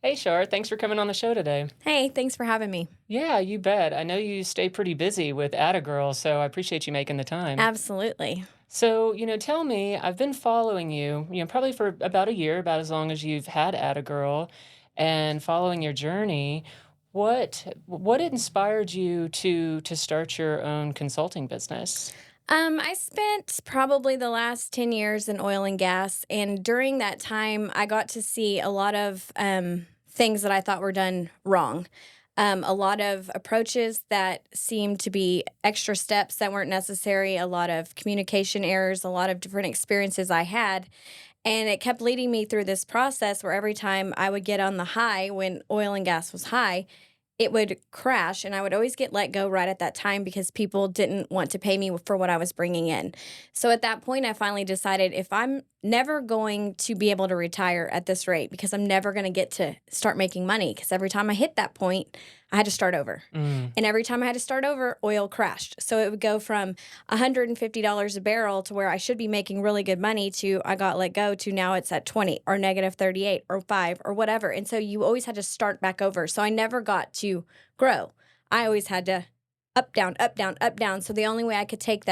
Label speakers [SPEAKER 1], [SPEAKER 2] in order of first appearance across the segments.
[SPEAKER 1] Hey, Shar, thanks for coming on the show today.
[SPEAKER 2] Hey, thanks for having me.
[SPEAKER 1] Yeah, you bet. I know you stay pretty busy with Atta Gurl, so I appreciate you making the time.
[SPEAKER 2] Absolutely.
[SPEAKER 1] So, tell me, I've been following you, probably for about a year, about as long as you've had Atta Gurl, and following your journey. What inspired you to start your own consulting business?
[SPEAKER 2] I spent probably the last 10 years in oil and gas, and during that time, I got to see a lot of things that I thought were done wrong. A lot of approaches that seemed to be extra steps that weren't necessary, a lot of communication errors, a lot of different experiences I had. And it kept leading me through this process where every time I would get on the high when oil and gas was high, it would crash and I would always get let go right at that time because people didn't want to pay me for what I was bringing in. So at that point, I finally decided if I'm never going to be able to retire at this rate because I'm never going to get to start making money because every time I hit that point, I had to start over.
[SPEAKER 1] Mm,
[SPEAKER 2] And every time I had to start over, oil crashed. So it would go from $150 a barrel to where I should be making really good money to I got let go to now it's at 20 or negative 38 or 5 or whatever. And so you always had to start back over. So I never got to grow. I always had to up, down, up, down, up, down. So the only way I could take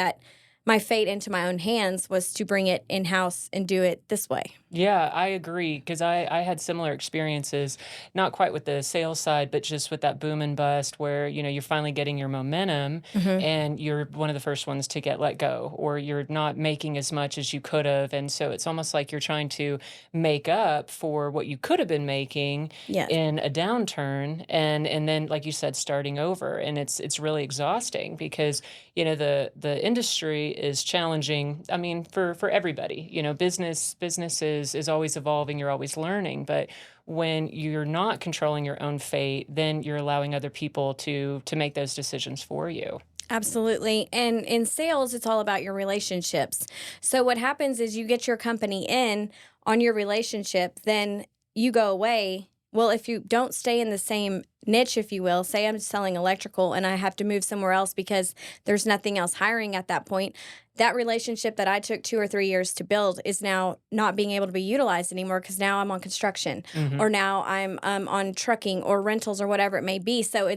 [SPEAKER 2] my fate into my own hands was to bring it in house and do it this way.
[SPEAKER 1] yeah, I agree because I had similar experiences, not quite with the sales side, but just with that boom and bust where, you're finally getting your momentum
[SPEAKER 2] Hmm.
[SPEAKER 1] and you're one of the first ones to get let go, or you're not making as much as you could have. And so it's almost like you're trying to make up for what you could have been making
[SPEAKER 2] Yes.
[SPEAKER 1] in a downturn and then, like you said, starting over. And it's really exhausting because, the industry is challenging. I mean, for everybody, businesses is always evolving, you're always learning, but when you're not controlling your own fate, then you're allowing other people to make those decisions for you.
[SPEAKER 2] Absolutely. And in sales, it's all about your relationships. So what happens is you get your company in on your relationship, then you go away. Well, if you don't stay in the same niche, if you will, say I'm selling electrical and I have to move somewhere else because there's nothing else hiring at that point, that relationship that I took 2 or 3 years to build is now not being able to be utilized anymore because now I'm on construction
[SPEAKER 1] Hmm.
[SPEAKER 2] or now I'm on trucking or rentals or whatever it may be. So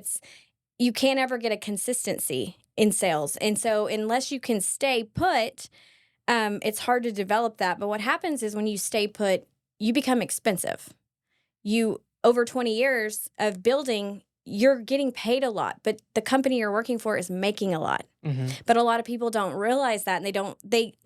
[SPEAKER 2] you can't ever get a consistency in sales. And so unless you can stay put, it's hard to develop that. But what happens is when you stay put, you become expensive. You over 20 years of building, you're getting paid a lot, but the company you're working for is making a lot.
[SPEAKER 1] Hmm.
[SPEAKER 2] But a lot of people don't realize that and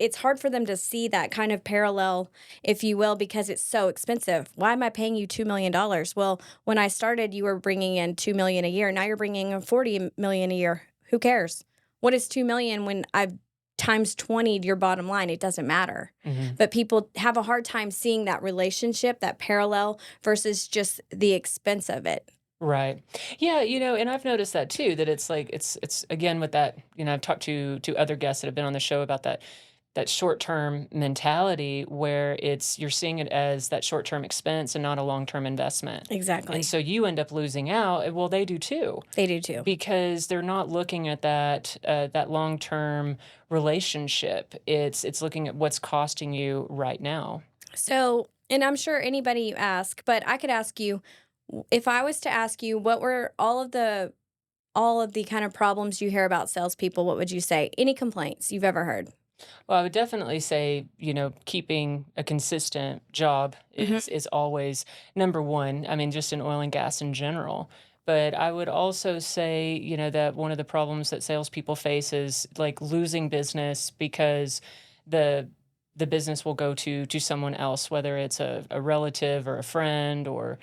[SPEAKER 2] it's hard for them to see that kind of parallel, if you will, because it's so expensive. Why am I paying you $2 million? Well, when I started, you were bringing in 2 million a year. Now you're bringing in 40 million a year. Who cares? What is 2 million when I've times 20 to your bottom line? It doesn't matter.
[SPEAKER 1] Hmm.
[SPEAKER 2] But people have a hard time seeing that relationship, that parallel versus just the expense of it.
[SPEAKER 1] Right. Yeah, and I've noticed that too, that it's like it's again with that, I've talked to other guests that have been on the show about that short-term mentality where you're seeing it as that short-term expense and not a long-term investment. And
[SPEAKER 2] Exactly.
[SPEAKER 1] so you end up losing out, and well, they do too,
[SPEAKER 2] They do too.
[SPEAKER 1] because they're not looking at that long-term relationship. It's looking at what's costing you right now.
[SPEAKER 2] So, and I'm sure anybody you ask, but I could ask you, if I was to ask you what were all of the kind of problems you hear about salespeople, what would you say? Any complaints you've ever heard?
[SPEAKER 1] Well, I would definitely say, keeping a consistent job
[SPEAKER 2] Hmm.
[SPEAKER 1] is always number one. I mean, just in oil and gas in general. But I would also say, that one of the problems that salespeople face is like losing business because the the business will go to someone else, whether it's a relative or a friend or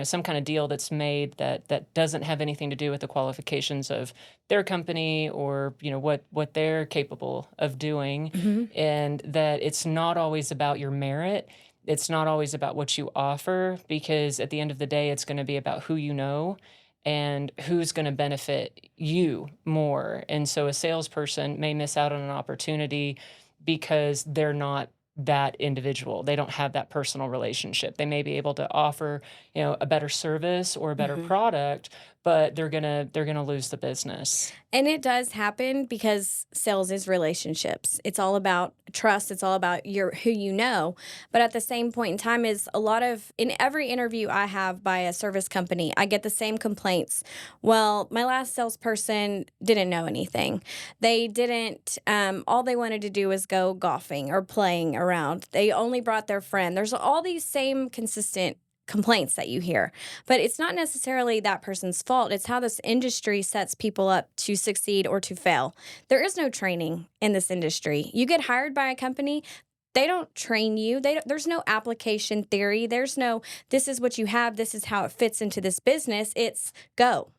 [SPEAKER 1] some kind of deal that's made that doesn't have anything to do with the qualifications of their company or what they're capable of doing,
[SPEAKER 2] Hmm.
[SPEAKER 1] and that it's not always about your merit. It's not always about what you offer, because at the end of the day it's going to be about who you know and who's going to benefit you more. And so a salesperson may miss out on an opportunity because they're not that individual. They don't have that personal relationship. They may be able to offer, a better service or a better
[SPEAKER 2] Mhm.
[SPEAKER 1] product, but they're gonna lose the business.
[SPEAKER 2] And it does happen because sales is relationships. It's all about trust. It's all about your who you know. But at the same point in time, is a lot of in every interview I have by a service company, I get the same complaints. Well, my last salesperson didn't know anything. They didn't. All they wanted to do was go golfing or playing around. They only brought their friend. There's all these same consistent complaints that you hear. But it's not necessarily that person's fault. It's how this industry sets people up to succeed or to fail. There is no training in this industry. You get hired by a company, they don't train you. There's no application theory. There's no this is what you have, this is how it fits into this business. It's go.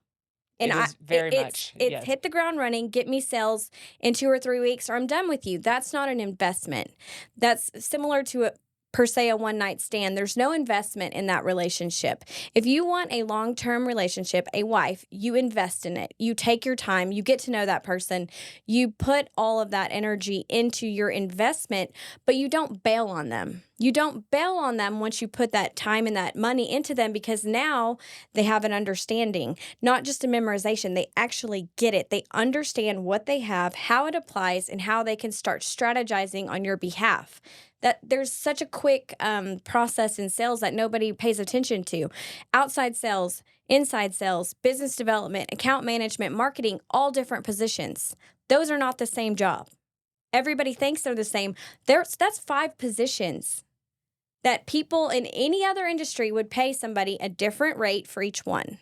[SPEAKER 2] And
[SPEAKER 1] It
[SPEAKER 2] I
[SPEAKER 1] is very much,
[SPEAKER 2] it's
[SPEAKER 1] yes.
[SPEAKER 2] hit the ground running, get me sales in 2 or 3 weeks or I'm done with you. That's not an investment. That's similar to a per se a one night stand. There's no investment in that relationship. If you want a long-term relationship, a wife, you invest in it. You take your time, you get to know that person. You put all of that energy into your investment, but you don't bail on them. You don't bail on them once you put that time and that money into them because now they have an understanding, not just a memorization. They actually get it. They understand what they have, how it applies, and how they can start strategizing on your behalf. That there's such a quick process in sales that nobody pays attention to. Outside sales, inside sales, business development, account management, marketing, all different positions. Those are not the same job. Everybody thinks they're the same. That's 5 positions that people in any other industry would pay somebody a different rate for each one.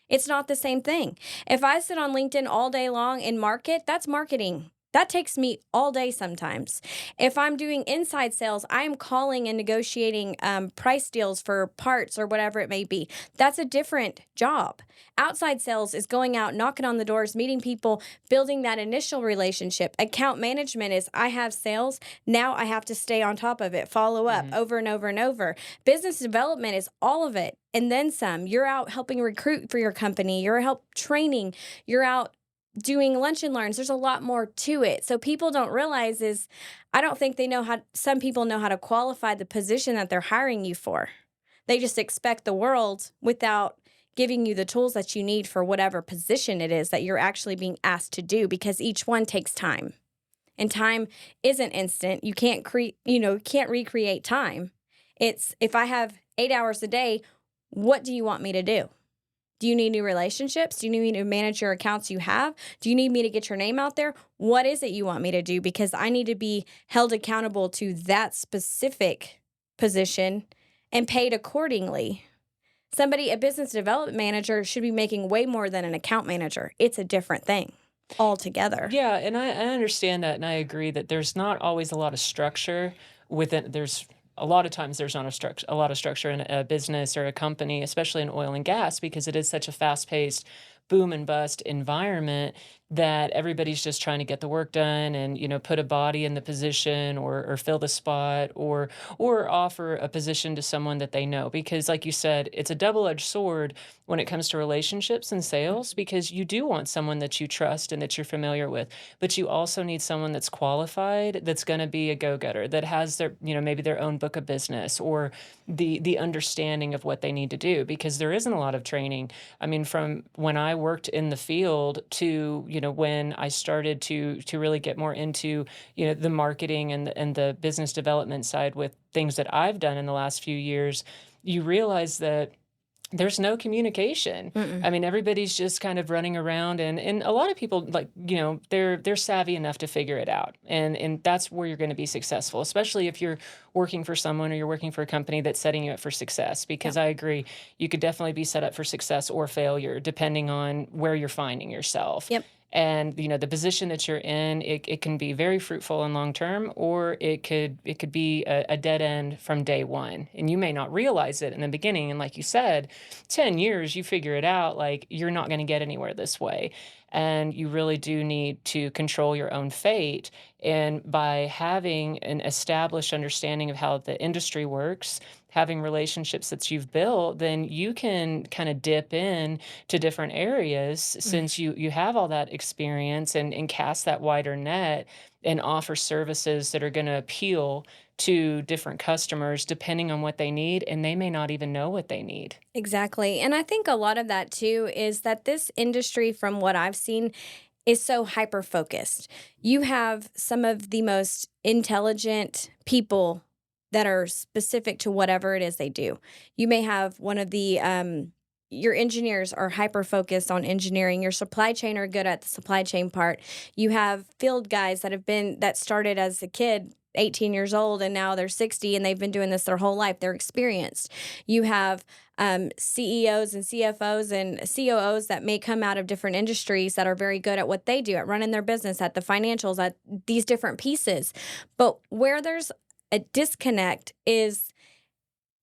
[SPEAKER 2] It's not the same thing. If I sit on LinkedIn all day long and market, that's marketing. That takes me all day sometimes. If I'm doing inside sales, I am calling and negotiating price deals for parts or whatever it may be. That's a different job. Outside sales is going out, knocking on the doors, meeting people, building that initial relationship. Account management is I have sales, now I have to stay on top of it, follow up
[SPEAKER 1] Mhm.
[SPEAKER 2] over and over and over. Business development is all of it and then some. You're out helping recruit for your company, you're help training, you're out doing lunch and learns. There's a lot more to it. So people don't realize is I don't think they know how some people know how to qualify the position that they're hiring you for. They just expect the world without giving you the tools that you need for whatever position it is that you're actually being asked to do because each one takes time. And time isn't instant. You can't can't recreate time. It's if I have 8 hours a day, what do you want me to do? Do you need new relationships? Do you need me to manage your accounts you have? Do you need me to get your name out there? What is it you want me to do? Because I need to be held accountable to that specific position and paid accordingly. A business development manager, should be making way more than an account manager. It's a different thing altogether.
[SPEAKER 1] Yeah, and I understand that, and I agree that there's not always a lot of structure within. There's a lot of times there's not a lot of structure in a business or a company, especially in oil and gas, because it is such a fast-paced boom and bust environment that everybody's just trying to get the work done and put a body in the position or fill the spot or offer a position to someone that they know, because like you said, it's a double-edged sword when it comes to relationships and sales, because you do want someone that you trust and that you're familiar with, but you also need someone that's qualified, that's going to be a go-getter, that has their maybe their own book of business or the understanding of what they need to do, because there isn't a lot of training. I mean, from when I worked in the field to when I started to really get more into the marketing and the business development side with things that I've done in the last few years, you realize that there's no communication.
[SPEAKER 2] Mm-mm.
[SPEAKER 1] I mean, everybody's just kind of running around, and a lot of people, like, they're savvy enough to figure it out. And that's where you're going to be successful, especially if you're working for someone or you're working for a company that's setting you up for success,
[SPEAKER 2] Yep.
[SPEAKER 1] because I agree, you could definitely be set up for success or failure depending on where you're finding yourself.
[SPEAKER 2] Yep.
[SPEAKER 1] And the position that you're in, it can be very fruitful and long term, or it could be a dead end from day one, and you may not realize it in the beginning. And like you said, 10 years, you figure it out, like, you're not going to get anywhere this way. And you really do need to control your own fate. And by having an established understanding of how the industry works, having relationships that you've built, then you can kind of dip in to different areas,
[SPEAKER 2] Mm.
[SPEAKER 1] since you have all that experience, and cast that wider net. and offer services that are going to appeal to different customers depending on what they need, and they may not even know what they need.
[SPEAKER 2] Exactly. And I think a lot of that too is that this industry, from what I've seen, is so hyper focused. You have some of the most intelligent people that are specific to whatever it is they do. You may have one of the your engineers are hyper focused on engineering. Your supply chain are good at the supply chain part. You have field guys that started as a kid, 18 years old, and now they're 60 and they've been doing this their whole life. They're experienced. You have CEOs and CFOs and COOs that may come out of different industries that are very good at what they do, at running their business, at the financials, at these different pieces. But where there's a disconnect is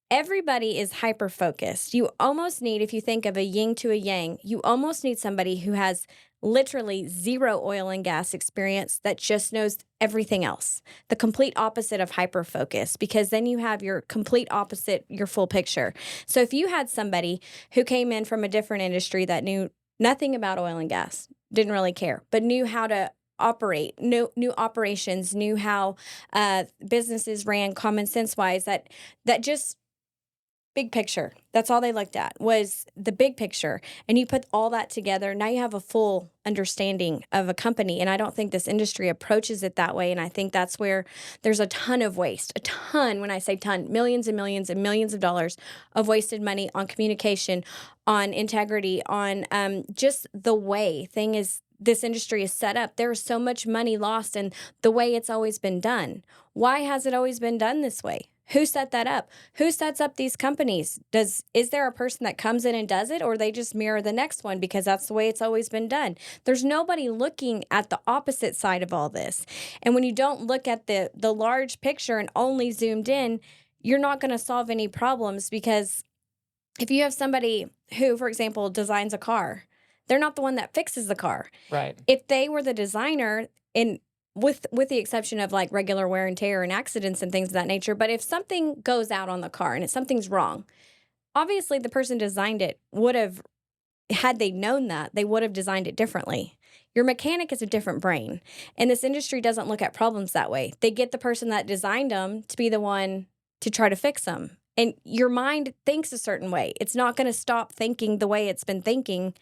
[SPEAKER 2] everybody is hyper focused. You almost need, if you think of a yin to a yang, you almost need somebody who has literally zero oil and gas experience that just knows everything else. The complete opposite of hyper focus, because then you have your complete opposite, your full picture. So if you had somebody who came in from a different industry that knew nothing about oil and gas, didn't really care, but knew how to operate, new operations, knew how businesses ran common sense wise, that just big picture. That's all they looked at was the big picture. And you put all that together, now you have a full understanding of a company. And I don't think this industry approaches it that way. And I think that's where there's a ton of waste, a ton, when I say ton, millions and millions and millions of dollars of wasted money on communication, on integrity, on just the way this industry is set up. There is so much money lost in the way it's always been done. Why has it always been done this way? Who set that up? Who sets up these companies? Is there a person that comes in and does it, or they just mirror the next one because that's the way it's always been done? There's nobody looking at the opposite side of all this. And when you don't look at the large picture and only zoomed in, you're not going to solve any problems, because if you have somebody who, for example, designs a car, they're not the one that fixes the car.
[SPEAKER 1] Right.
[SPEAKER 2] If they were the designer, in with the exception of like regular wear and tear and accidents and things of that nature, but if something goes out on the car and something's wrong, obviously the person designed it would have, had they known that, they would have designed it differently. Your mechanic is a different brain, and this industry doesn't look at problems that way. They get the person that designed them to be the one to try to fix them. And your mind thinks a certain way. It's not going to stop thinking the way it's been thinking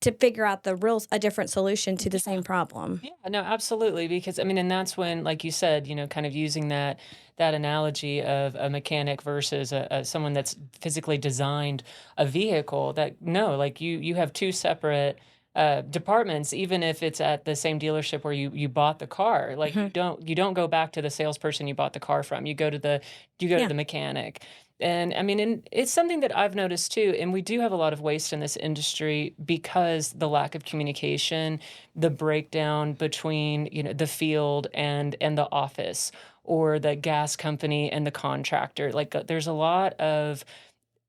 [SPEAKER 2] to figure out a different solution to the same problem.
[SPEAKER 1] Yeah, no, absolutely. Because I mean, and that's when, like you said, kind of using that analogy of a mechanic versus someone that's physically designed a vehicle. That no, like you have two separate departments, even if it's at the same dealership where you bought the car. Like
[SPEAKER 2] Mhm.
[SPEAKER 1] you don't go back to the salesperson you bought the car from. You go to
[SPEAKER 2] Yeah.
[SPEAKER 1] the mechanic. And I mean, and it's something that I've noticed too. And we do have a lot of waste in this industry because the lack of communication, the breakdown between, the field and the office, or the gas company and the contractor. Like there's a lot of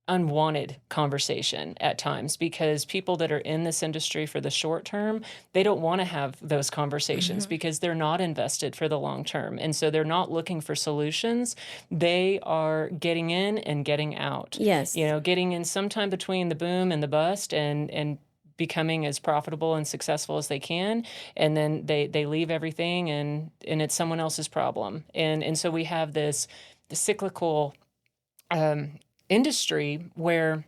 [SPEAKER 1] unwanted conversation at times, because people that are in this industry for the short term, they don't want to have those conversations
[SPEAKER 2] Mhm.
[SPEAKER 1] because they're not invested for the long term. And so they're not looking for solutions. They are getting in and getting out.
[SPEAKER 2] Yes.
[SPEAKER 1] Getting in sometime between the boom and the bust, and becoming as profitable and successful as they can, and then they leave everything, and it's someone else's problem. And so we have the cyclical um, industry where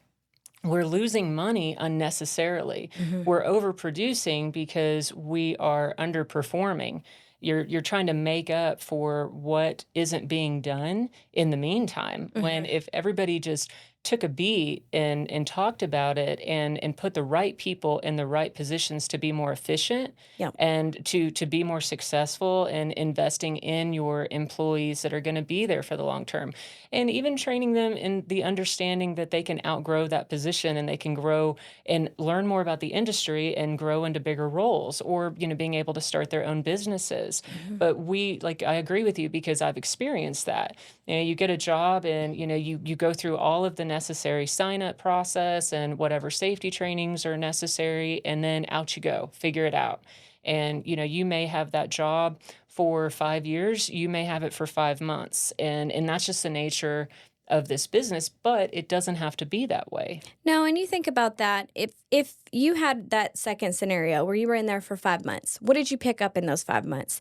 [SPEAKER 1] we're losing money unnecessarily.
[SPEAKER 2] Mhm.
[SPEAKER 1] We're overproducing because we are underperforming. You're trying to make up for what isn't being done in the meantime. When
[SPEAKER 2] Mhm.
[SPEAKER 1] if everybody just took a beat and talked about it, and put the right people in the right positions to be more efficient,
[SPEAKER 2] Yeah.
[SPEAKER 1] and to be more successful, and investing in your employees that are going to be there for the long term, and even training them in the understanding that they can outgrow that position, and they can grow and learn more about the industry and grow into bigger roles, or being able to start their own businesses.
[SPEAKER 2] Mhm.
[SPEAKER 1] But I agree with you, because I've experienced that. You get a job, and you go through all of the necessary sign up process and whatever safety trainings are necessary, and then out you go, figure it out. And you may have that job for 5 years, you may have it for 5 months, and that's just the nature of this business, but it doesn't have to be that way.
[SPEAKER 2] No, and you think about that. If you had that second scenario where you were in there for 5 months, what did you pick up in those 5 months?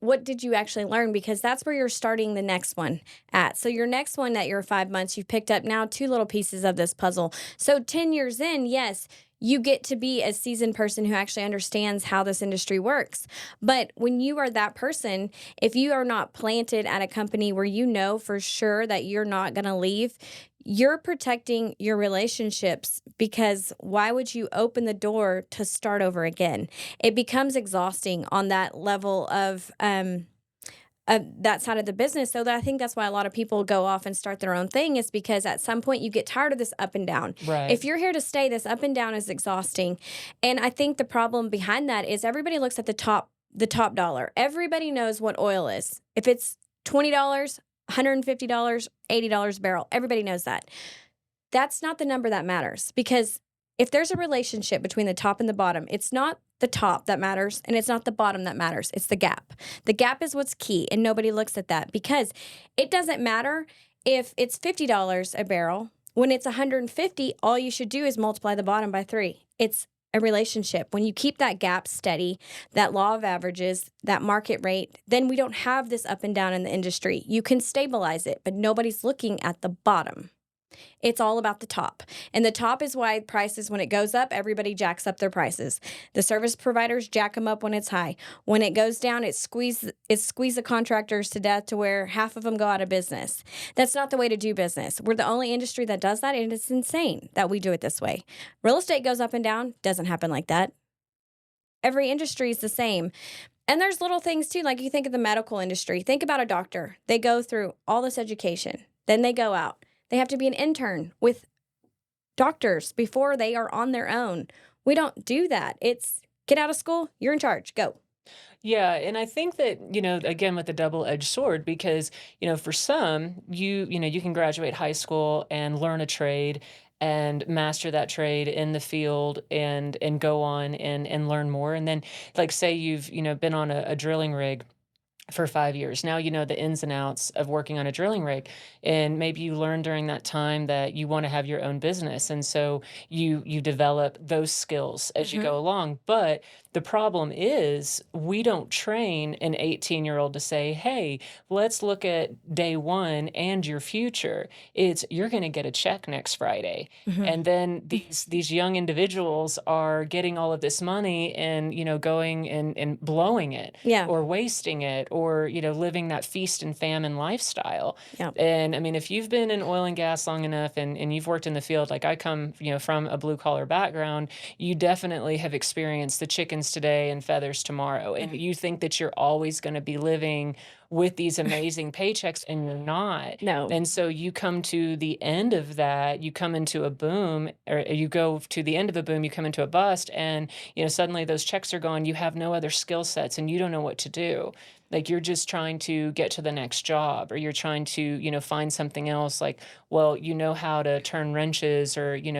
[SPEAKER 2] What did you actually learn? Because that's where you're starting the next one at. So your next one that you're 5 months, you've picked up now two little pieces of this puzzle. So 10 years in, yes, you get to be a seasoned person who actually understands how this industry works. But when you are that person, if you are not planted at a company where you know for sure that you're not going to leave, you're protecting your relationships, because why would you open the door to start over again? It becomes exhausting on that level of that side of the business. So I think that's why a lot of people go off and start their own thing, is because at some point you get tired of this up and down.
[SPEAKER 1] Right.
[SPEAKER 2] If you're here to stay, this up and down is exhausting. And I think the problem behind that is everybody looks at the top dollar. Everybody knows what oil is. If it's $20, $150, $80 a barrel, everybody knows that. That's not the number that matters, because if there's a relationship between the top and the bottom, it's not the top that matters and it's not the bottom that matters. It's the gap. The gap is what's key, and nobody looks at that, because it doesn't matter if it's $50 a barrel. When it's 150, all you should do is multiply the bottom by 3. It's a relationship. When you keep that gap steady, that law of averages, that market rate, then we don't have this up and down in the industry. You can stabilize it, but nobody's looking at the bottom. It's all about the top. And the top is why prices, when it goes up, everybody jacks up their prices. The service providers jack them up when it's high. When it goes down, it squeeze the contractors to death to where half of them go out of business. That's not the way to do business. We're the only industry that does that, and it's insane that we do it this way. Real estate goes up and down, doesn't happen like that. Every industry is the same. And there's little things too, like you think of the medical industry. Think about a doctor. They go through all this education, then they go out. They have to be an intern with doctors before they are on their own. We don't do that. It's get out of school, you're in charge, go.
[SPEAKER 1] Yeah, and I think that, again, with the double-edged sword, because, for some, you can graduate high school and learn a trade and master that trade in the field and go on and learn more. And then, like, say you've, been on a drilling rig for 5 years. Now you know the ins and outs of working on a drilling rig, and maybe you learn during that time that you want to have your own business, and so you develop those skills as you
[SPEAKER 2] Mhm.
[SPEAKER 1] go along. But the problem is we don't train an 18-year-old to say, "Hey, let's look at day 1 and your future." It's you're going to get a check next Friday.
[SPEAKER 2] Mhm.
[SPEAKER 1] And then these young individuals are getting all of this money and, going and blowing it
[SPEAKER 2] Yeah.
[SPEAKER 1] or wasting it or, living that feast and famine lifestyle.
[SPEAKER 2] Yeah.
[SPEAKER 1] And I mean, if you've been in oil and gas long enough and you've worked in the field, like I come, from a blue collar background, you definitely have experienced the chickens today and feathers tomorrow. And you think that you're always going to be living with these amazing paychecks, and you're not.
[SPEAKER 2] No.
[SPEAKER 1] And so you come to the end of that, you come into a boom, or you go to the end of a boom, you come into a bust, and suddenly those checks are gone. You have no other skill sets and you don't know what to do. Like you're just trying to get to the next job, or you're trying to, find something else. Like, well, you know how to turn wrenches, or, you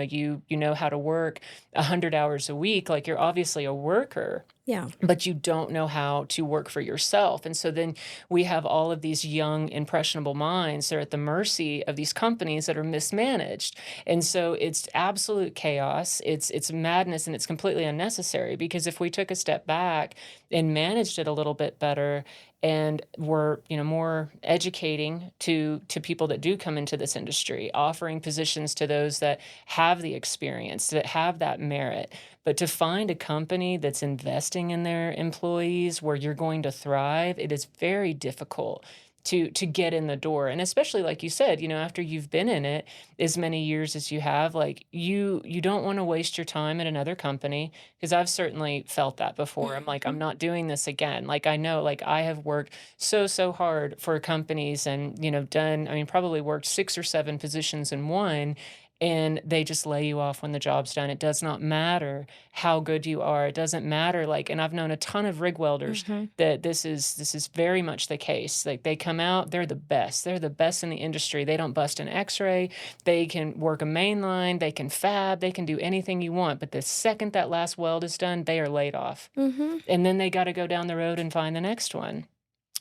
[SPEAKER 1] know how to work 100 hours a week. Like you're obviously a worker,
[SPEAKER 2] Yeah.
[SPEAKER 1] but you don't know how to work for yourself. And so then we have all of these young, impressionable minds. They're at the mercy of these companies that are mismanaged. And so it's absolute chaos. It's madness, and it's completely unnecessary, because if we took a step back and managed it a little bit better and were, more educating to people that do come into this industry, offering positions to those that have the experience, that have that merit. But to find a company that's investing in their employees where you're going to thrive, it is very difficult to get in the door. And especially like you said, after you've been in it as many years as you have, like you don't want to waste your time at another company, because I've certainly felt that before. I'm like, I'm
[SPEAKER 2] Mhm.
[SPEAKER 1] not doing this again. Like I know, like I have worked so hard for companies and, done, I mean, probably worked 6 or 7 positions in one, and they just lay you off when the job's done. It does not matter how good you are. It doesn't matter. Like, and I've known a ton of rig welders
[SPEAKER 2] Mhm.
[SPEAKER 1] that this is very much the case. Like they come out, they're the best. They're the best in the industry. They don't bust an X-ray. They can work a main line. They can fab. They can do anything you want. But the second that last weld is done, they are laid off,
[SPEAKER 2] Mhm.
[SPEAKER 1] and then they got to go down the road and find the next one.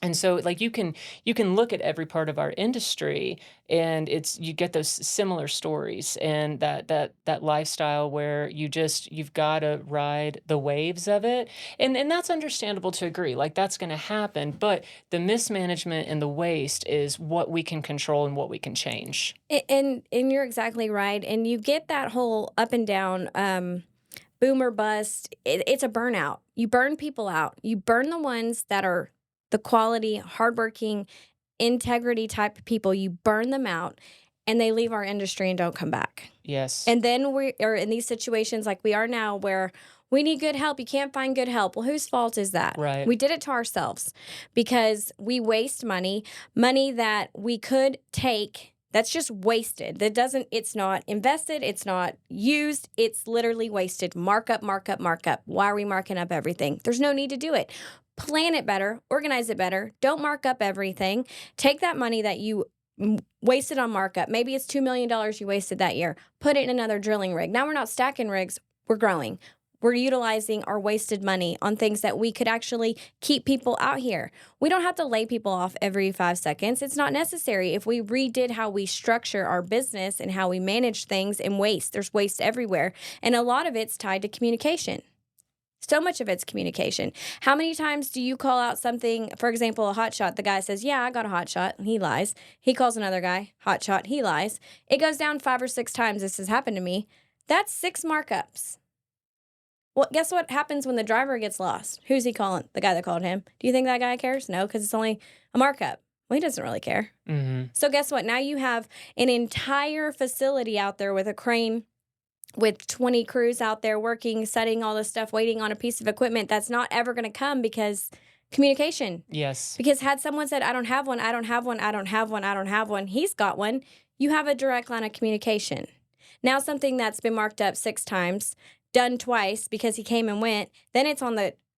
[SPEAKER 1] And so like you can look at every part of our industry, and you get those similar stories, and that lifestyle where you've got to ride the waves of it. And that's understandable to agree. Like that's going to happen, but the mismanagement and the waste is what we can control and what we can change.
[SPEAKER 2] And you're exactly right. And you get that whole up and down boom or bust. It's a burnout. You burn people out. You burn the ones that are the quality, hardworking, integrity type of people. You burn them out, and they leave our industry and don't come back.
[SPEAKER 1] Yes.
[SPEAKER 2] And then we are in these situations like we are now where we need good help. You can't find good help. Well, whose fault is that?
[SPEAKER 1] Right.
[SPEAKER 2] We did it to ourselves because we waste money that we could take that's just wasted. It's not invested, it's not used, it's literally wasted. Markup, markup, markup. Why are we marking up everything? There's no need to do it. Plan it better, organize it better. Don't mark up everything. Take that money that you wasted on markup. Maybe it's $2 million you wasted that year. Put it in another drilling rig. Now we're not stacking rigs, we're growing. We're utilizing our wasted money on things that we could actually keep people out here. We don't have to lay people off every 5 seconds. It's not necessary. If we redid how we structure our business and how we manage things and waste, there's waste everywhere. And a lot of it's tied to communication. So much of it's communication. How many times do you call out something, for example, a hot shot? The guy says, yeah, I got a hot shot. And he lies. He calls another guy, hot shot. He lies. It goes down 5 or 6 times. This has happened to me. That's 6 markups. Well, guess what happens when the driver gets lost? Who's he calling? The guy that called him. Do you think that guy cares? No, because it's only a markup. Well, he doesn't really care.
[SPEAKER 1] Mm-hmm.
[SPEAKER 2] So guess what? Now you have an entire facility out there with a crane, with 20 crews out there working, setting all this stuff, waiting on a piece of equipment that's not ever going to come because communication.
[SPEAKER 1] Yes.
[SPEAKER 2] Because had someone said, I don't have one, I don't have one, I don't have one, I don't have one, he's got one, you have a direct line of communication. Now something that's been marked up 6 times, done twice because he came and went, then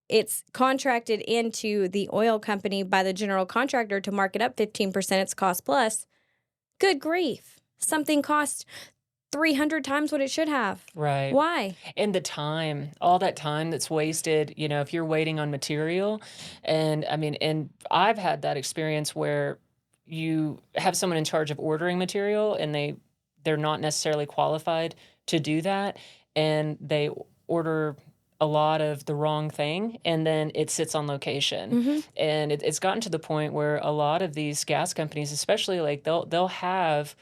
[SPEAKER 2] it's contracted into the oil company by the general contractor to mark it up 15%, it's cost plus. Good grief. Something costs 300 times what it should have.
[SPEAKER 1] Right.
[SPEAKER 2] Why?
[SPEAKER 1] And the time, all that time that's wasted, if you're waiting on material. And I mean, and I've had that experience where you have someone in charge of ordering material, and they're not necessarily qualified to do that. And they order a lot of the wrong thing, and then it sits on location.
[SPEAKER 2] Mm-hmm.
[SPEAKER 1] And it's gotten to the point where a lot of these gas companies, especially, like they'll have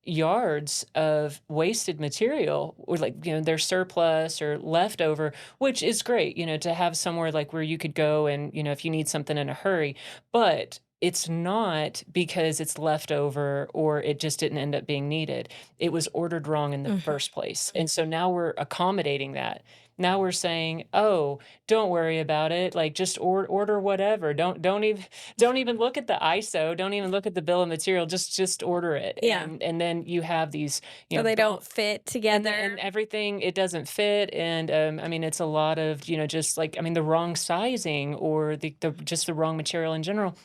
[SPEAKER 1] yards of wasted material, or like their surplus or leftover, which is great, to have somewhere like where you could go and if you need something in a hurry. But it's not because it's leftover or it just didn't end up being needed. It was ordered wrong in the first place. And so now we're accommodating that. Now we're saying, "Oh, don't worry about it. Like just order whatever. Don't even look at the ISO. Don't even look at the bill of material. Just order it."
[SPEAKER 2] Yeah.
[SPEAKER 1] And then you have these,
[SPEAKER 2] So they don't fit together.
[SPEAKER 1] and everything, it doesn't fit. And I mean, it's a lot of just like, I mean, the wrong sizing, or the just the wrong material in general.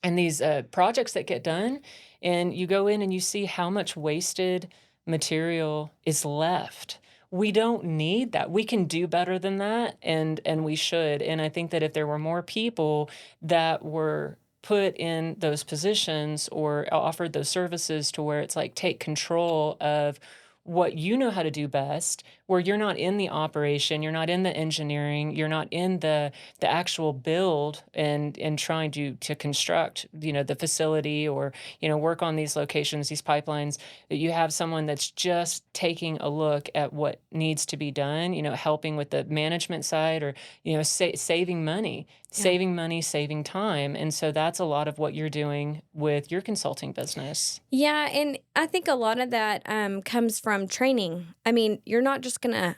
[SPEAKER 1] And these projects that get done, and you go in and you see how much wasted material is left. We don't need that. We can do better than that, and we should. And I think that if there were more people that were put in those positions or offered those services to where it's like, take control of what you know how to do best, where you're not in the operation, you're not in the engineering, you're not in the actual build and trying to construct the facility, or work on these locations, these pipelines, that you have someone that's just taking a look at what needs to be done, helping with the management side, or saving money, saving time. And so that's a lot of what you're doing with your consulting business.
[SPEAKER 2] Yeah, and I think a lot of that comes from training. I mean, you're not just going to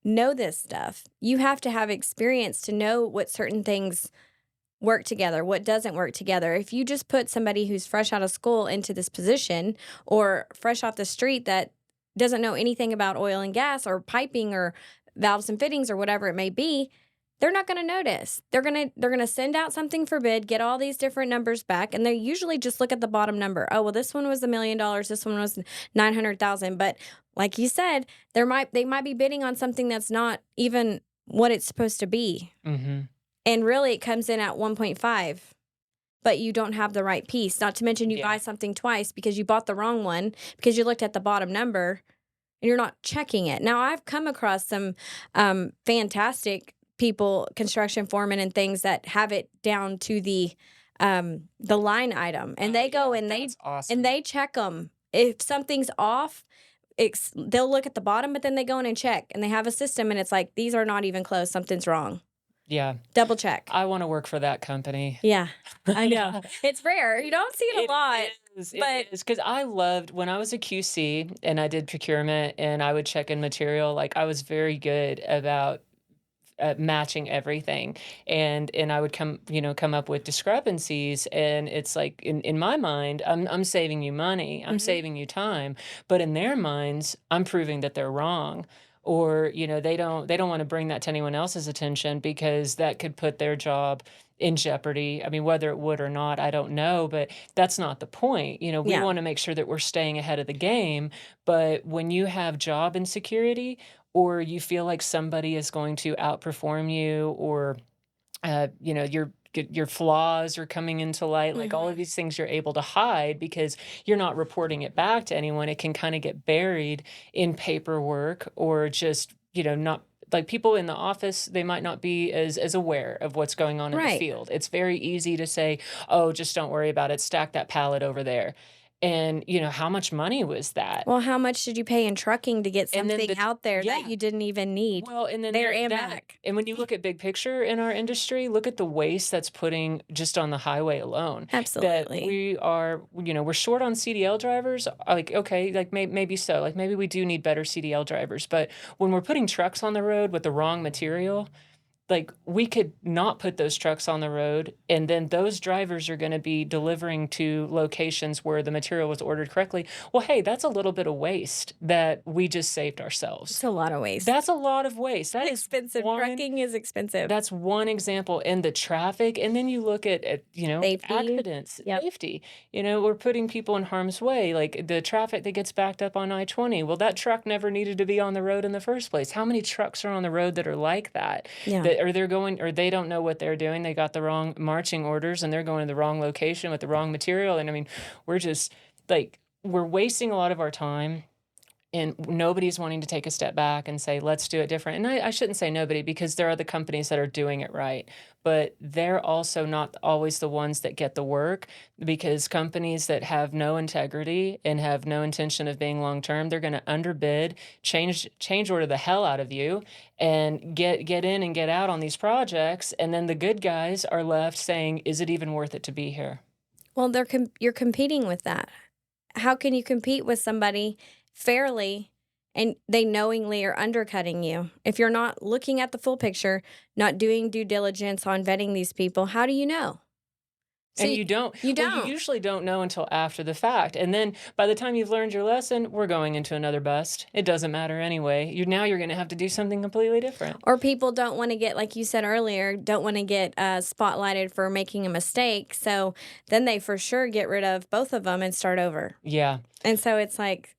[SPEAKER 2] know this stuff. You have to have experience to know what certain things work together, what doesn't work together. If you just put somebody who's fresh out of school into this position, or fresh off the street that doesn't know anything about oil and gas or piping or valves and fittings or whatever it may be, they're not going to notice. They're going to send out something for bid, get all these different numbers back, and they usually just look at the bottom number. Oh, well, this one was $1 million, this one was 900,000. But like you said, they might be bidding on something that's not even what it's supposed to be.
[SPEAKER 1] Mm-hmm.
[SPEAKER 2] And really, it comes in at 1.5. but you don't have the right piece. Not to mention you
[SPEAKER 1] Yeah.
[SPEAKER 2] buy something twice because you bought the wrong one because you looked at the bottom number and you're not checking it. Now, I've come across some fantastic people, construction foremen and things that have it down to the line item, and
[SPEAKER 1] Oh,
[SPEAKER 2] they go
[SPEAKER 1] yeah,
[SPEAKER 2] and
[SPEAKER 1] that's
[SPEAKER 2] they
[SPEAKER 1] awesome.
[SPEAKER 2] check them. If something's off, they'll look at the bottom, but then they go in and check, and they have a system, and it's like these are not even close. Something's wrong.
[SPEAKER 1] Yeah.
[SPEAKER 2] Double check.
[SPEAKER 1] I wanna work for that company.
[SPEAKER 2] Yeah, I know. It's rare. You don't see it a
[SPEAKER 1] It
[SPEAKER 2] lot,
[SPEAKER 1] it
[SPEAKER 2] but
[SPEAKER 1] is, because I loved when I was a QC and I did procurement and I would check in material, like, I was very good about matching everything, and I would come up with discrepancies, and it's like in my mind I'm saving you money, I'm
[SPEAKER 2] mhm.
[SPEAKER 1] saving you time, but in their minds I'm proving that they're wrong, or they don't want to bring that to anyone else's attention because that could put their job in jeopardy. I mean, whether it would or not, I don't know, but that's not the point. We
[SPEAKER 2] Yeah.
[SPEAKER 1] want to make sure that we're staying ahead of the game, but when you have job insecurity, or you feel like somebody is going to outperform you, or your flaws are coming into light, like all of
[SPEAKER 2] Mhm.
[SPEAKER 1] these things you're able to hide because you're not reporting it back to anyone. It can kind of get buried in paperwork, or just not, like, people in the office, they might not be as aware of what's going on in the
[SPEAKER 2] Right.
[SPEAKER 1] field. It's very easy to say, oh, just don't worry about it, stack that pallet over there. And how much money was that?
[SPEAKER 2] Well, how much did you pay in trucking to get
[SPEAKER 1] And then
[SPEAKER 2] something out there that
[SPEAKER 1] yeah.
[SPEAKER 2] you didn't even need
[SPEAKER 1] Well, and then
[SPEAKER 2] there and
[SPEAKER 1] that,
[SPEAKER 2] back?
[SPEAKER 1] and when you look at big picture in our industry, look at the waste that's putting just on the highway alone. That
[SPEAKER 2] Absolutely.
[SPEAKER 1] we're short on CDL drivers. Like, okay, like maybe so, like maybe we do need better CDL drivers, but when we're putting trucks on the road with the wrong material, like, we could not put those trucks on the road, and then those drivers are going to be delivering to locations where the material was ordered correctly. Well, hey, that's a little bit of waste that we just saved ourselves.
[SPEAKER 2] It's a lot of waste.
[SPEAKER 1] That's a lot of waste.
[SPEAKER 2] Expensive. Trucking is expensive.
[SPEAKER 1] That's one example in the traffic, and then you look at
[SPEAKER 2] Safety.
[SPEAKER 1] accidents,
[SPEAKER 2] Yep.
[SPEAKER 1] safety. We're putting people in harm's way, like the traffic that gets backed up on I-20. Well, that truck never needed to be on the road in the first place. How many trucks are on the road that are like that?
[SPEAKER 2] Yeah.
[SPEAKER 1] That or they're going, or they don't know what they're doing. They got the wrong marching orders and they're going to the wrong location with the wrong material. And I mean, we're just like we're wasting a lot of our time, and nobody's wanting to take a step back and say, let's do it different. And I shouldn't say nobody, because there are the companies that are doing it right, but they're also not always the ones that get the work, because companies that have no integrity and have no intention of being long term, they're going to underbid, change order the hell out of you, and get in and get out on these projects. And then the good guys are left saying, is it even worth it to be here?
[SPEAKER 2] Well, you're competing with that. How can you compete with somebody fairly and they knowingly are undercutting you? If you're not looking at the full picture, not doing due diligence on vetting these people, how do you know? So
[SPEAKER 1] And you
[SPEAKER 2] don't.
[SPEAKER 1] usually don't know until after the fact. And then by the time you've learned your lesson, we're going into another bust. It doesn't matter anyway. You're going to have to do something completely different.
[SPEAKER 2] Or people don't want to get, like you said earlier, don't want to get spotlighted for making a mistake. So then they for sure get rid of both of them and start over.
[SPEAKER 1] Yeah.
[SPEAKER 2] And so it's like,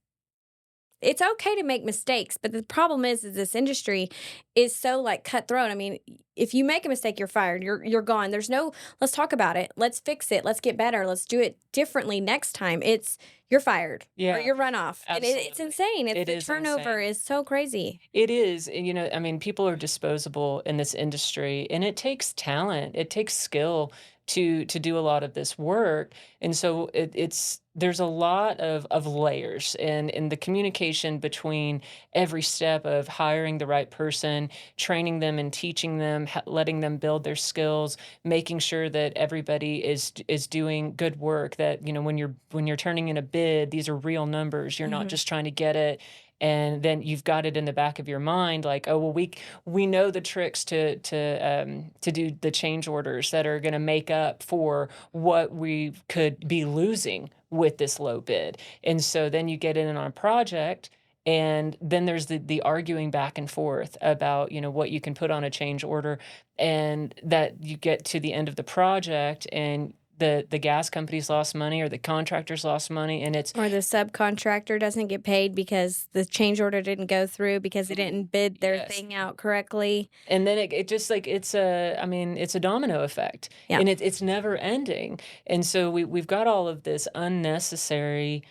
[SPEAKER 2] it's okay to make mistakes, but the problem is this industry is so like cutthroat. I mean, if you make a mistake, you're fired. You're gone. There's no let's talk about it. Let's fix it. Let's get better. Let's do it differently next time. It's you're fired or
[SPEAKER 1] Yeah.
[SPEAKER 2] you're run off. And it's
[SPEAKER 1] Absolutely.
[SPEAKER 2] insane. It's
[SPEAKER 1] It
[SPEAKER 2] the
[SPEAKER 1] is
[SPEAKER 2] turnover
[SPEAKER 1] insane.
[SPEAKER 2] is so crazy.
[SPEAKER 1] It is. And, I mean, people are disposable in this industry, and it takes talent, it takes skill to do a lot of this work. And so there's a lot of layers, and in the communication between every step of hiring the right person, training them and teaching them, letting them build their skills, making sure that everybody is doing good work, that when you're turning in a bid, these are real numbers. You're not
[SPEAKER 2] Mhm.
[SPEAKER 1] just trying to get it, and then you've got it in the back of your mind, like, oh well, we know the tricks to do the change orders that are going to make up for what we could be losing with this low bid. And so then you get in on a project, and then there's the arguing back and forth about what you can put on a change order, and that you get to the end of the project, and the gas companies lost money or the contractors lost money, and it's
[SPEAKER 2] Or the subcontractor doesn't get paid because the change order didn't go through because they didn't bid their
[SPEAKER 1] yes.
[SPEAKER 2] thing out correctly.
[SPEAKER 1] And then it just like it's a I mean, it's a domino effect,
[SPEAKER 2] Yeah.
[SPEAKER 1] and it's never ending. And so we've got all of this unnecessary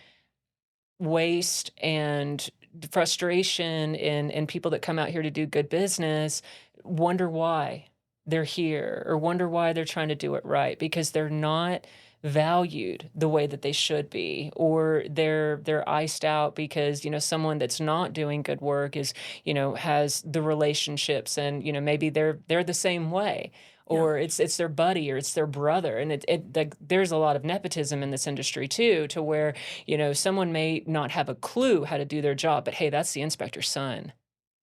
[SPEAKER 1] waste and frustration and people that come out here to do good business wonder why they're here or wonder why they're trying to do it right because they're not valued the way that they should be, or they're iced out because someone that's not doing good work is has the relationships, and maybe they're the same way,
[SPEAKER 2] Yeah.
[SPEAKER 1] or it's their buddy or it's their brother. And there's a lot of nepotism in this industry too, to where someone may not have a clue how to do their job, but hey, that's the inspector's son,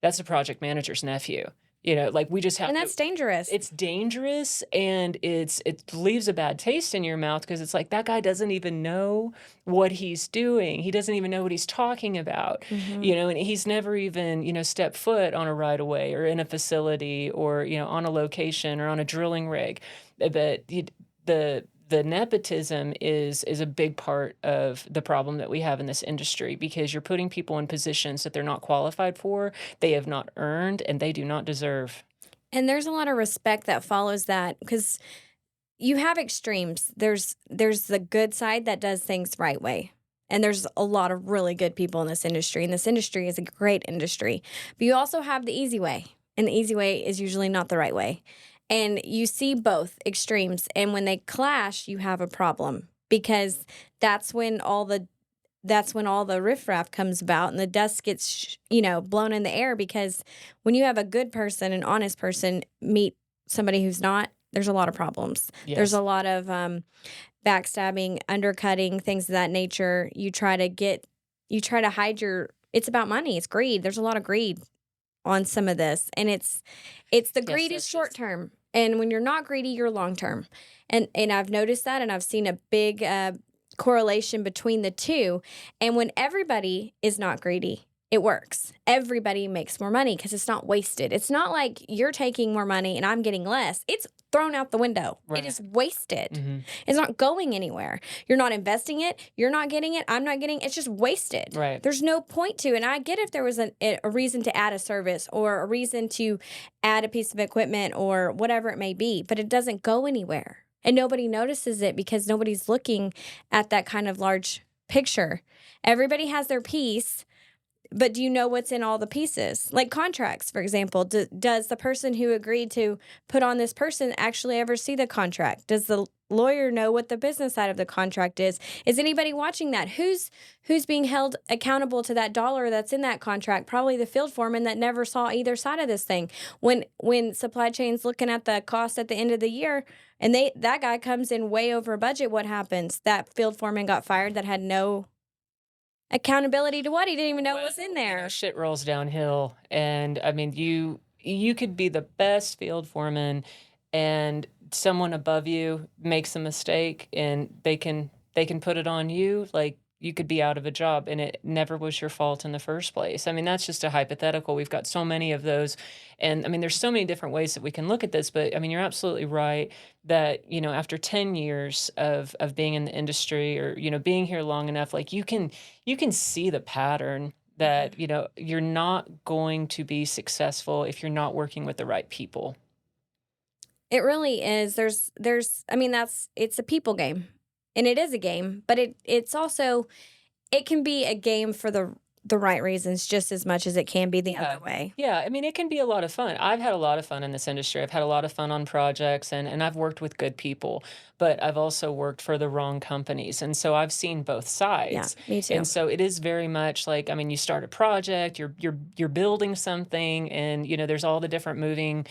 [SPEAKER 1] that's the project manager's nephew. Like we just have
[SPEAKER 2] And
[SPEAKER 1] to.
[SPEAKER 2] that's dangerous.
[SPEAKER 1] It's dangerous, and it leaves a bad taste in your mouth because it's like that guy doesn't even know what he's doing. He doesn't even know what he's talking about,
[SPEAKER 2] Mhm.
[SPEAKER 1] and he's never even, stepped foot on a right of way or in a facility or, on a location or on a drilling rig. But the nepotism is a big part of the problem that we have in this industry, because you're putting people in positions that they're not qualified for, they have not earned, and they do not deserve.
[SPEAKER 2] And there's a lot of respect that follows that because you have extremes. There's the good side that does things the right way. And there's a lot of really good people in this industry, and this industry is a great industry. But you also have the easy way, and the easy way is usually not the right way. And you see both extremes, and when they clash, you have a problem because that's when all the that's when all the riffraff comes about and the dust gets, blown in the air because when you have a good person, an honest person meet somebody who's not, there's a lot of problems. There's
[SPEAKER 1] Yes.
[SPEAKER 2] a lot of backstabbing, undercutting, things of that nature. You try to hide it's about money. It's greed. There's a lot of greed on some of this. And it's the
[SPEAKER 1] Yes,
[SPEAKER 2] greed
[SPEAKER 1] there
[SPEAKER 2] is short
[SPEAKER 1] is.
[SPEAKER 2] term. And when you're not greedy, you're long term. And I've noticed that, and I've seen a big correlation between the two. And when everybody is not greedy, it works. Everybody makes more money because it's not wasted. It's not like you're taking more money and I'm getting less. It's thrown out the window. It is
[SPEAKER 1] Right.
[SPEAKER 2] wasted.
[SPEAKER 1] Mhm.
[SPEAKER 2] It's not going anywhere. You're not investing it. You're not getting it. I'm not getting it. It's just wasted.
[SPEAKER 1] Right.
[SPEAKER 2] There's no point to it. And I get if there was a reason to add a service or a reason to add a piece of equipment or whatever it may be, but it doesn't go anywhere. And nobody notices it because nobody's looking at that kind of large picture. Everybody has their piece, but do you know what's in all the pieces? Like contracts, for example. Does the person who agreed to put on this person actually ever see the contract? Does the lawyer know what the business side of the contract is? Is anybody watching that? Who's being held accountable to that dollar that's in that contract? Probably the field foreman that never saw either side of this thing. When supply chain's looking at the cost at the end of the year and that guy comes in way over budget, what happens? That field foreman got fired that had no accountability to what? He didn't even know what was in there.
[SPEAKER 1] Shit rolls downhill, and I mean, you could be the best field foreman, and someone above you makes a mistake, and they can put it on you. Like, you could be out of a job, and it never was your fault in the first place. I mean, that's just a hypothetical. We've got so many of those, and I mean, there's so many different ways that we can look at this. But I mean, you're absolutely right that after 10 years of being in the industry, or being here long enough, like you can see the pattern that you're not going to be successful if you're not working with the right people.
[SPEAKER 2] It really is. I mean, it's a people game. And it is a game, but it's also it can be a game for the right reasons just as much as it can be the
[SPEAKER 1] Yeah.
[SPEAKER 2] other way.
[SPEAKER 1] Yeah, I mean, it can be a lot of fun. I've had a lot of fun in this industry. I've had a lot of fun on projects, and I've worked with good people, but I've also worked for the wrong companies. And so I've seen both
[SPEAKER 2] Yeah,
[SPEAKER 1] sides.
[SPEAKER 2] me too.
[SPEAKER 1] And so it is very much like, I mean, you start a project, you're building something, and there's all the different moving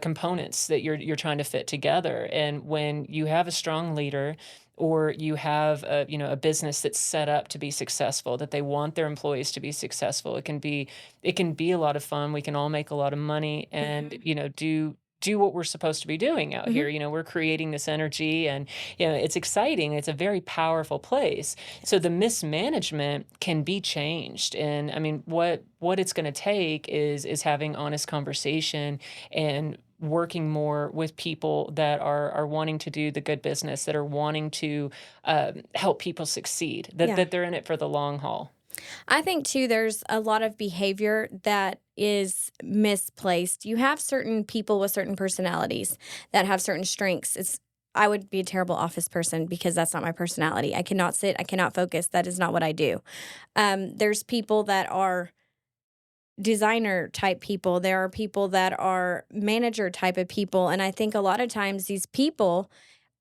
[SPEAKER 1] components that you're trying to fit together. And when you have a strong leader, or you have a business that's set up to be successful, that they want their employees to be successful, it can be a lot of fun. We can all make a lot of money, and
[SPEAKER 2] Mhm.
[SPEAKER 1] do what we're supposed to be doing out
[SPEAKER 2] Mhm.
[SPEAKER 1] here. We're creating this energy, and it's exciting. It's a very powerful place. So the mismanagement can be changed, and I mean, what it's going to take is having honest conversation and working more with people that are wanting to do the good business, that are wanting to help people succeed,
[SPEAKER 2] Yeah.
[SPEAKER 1] that they're in it for the long haul.
[SPEAKER 2] I think too, there's a lot of behavior that is misplaced. You have certain people with certain personalities that have certain strengths. I would be a terrible office person because that's not my personality. I cannot sit, I cannot focus. That is not what I do. There's people that are designer type people. There are people that are manager type of people. And I think a lot of times these people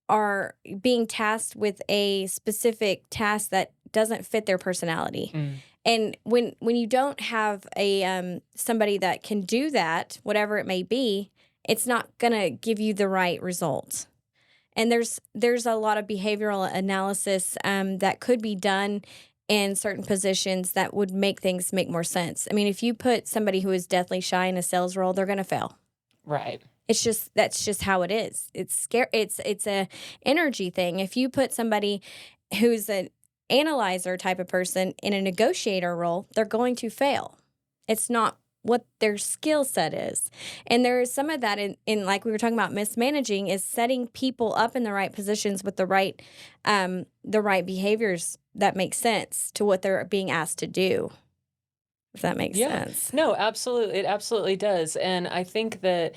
[SPEAKER 2] are being tasked with a specific task that doesn't fit their personality.
[SPEAKER 1] Mm.
[SPEAKER 2] And when you don't have a somebody that can do that, whatever it may be, it's not gonna give you the right results. And there's a lot of behavioral analysis that could be done in certain positions that would make things make more sense. I mean, if you put somebody who is deathly shy in a sales role, they're gonna fail.
[SPEAKER 1] Right.
[SPEAKER 2] It's just that's just how it is. It's scare it's a energy thing. If you put somebody who's an analyzer type of person in a negotiator role, they're going to fail. It's not what their skill set is. And there is some of that in like we were talking about mismanaging is setting people up in the right positions with the right behaviors that make sense to what they're being asked to do. If that makes
[SPEAKER 1] Yeah.
[SPEAKER 2] sense.
[SPEAKER 1] No, absolutely. It absolutely does. And I think that,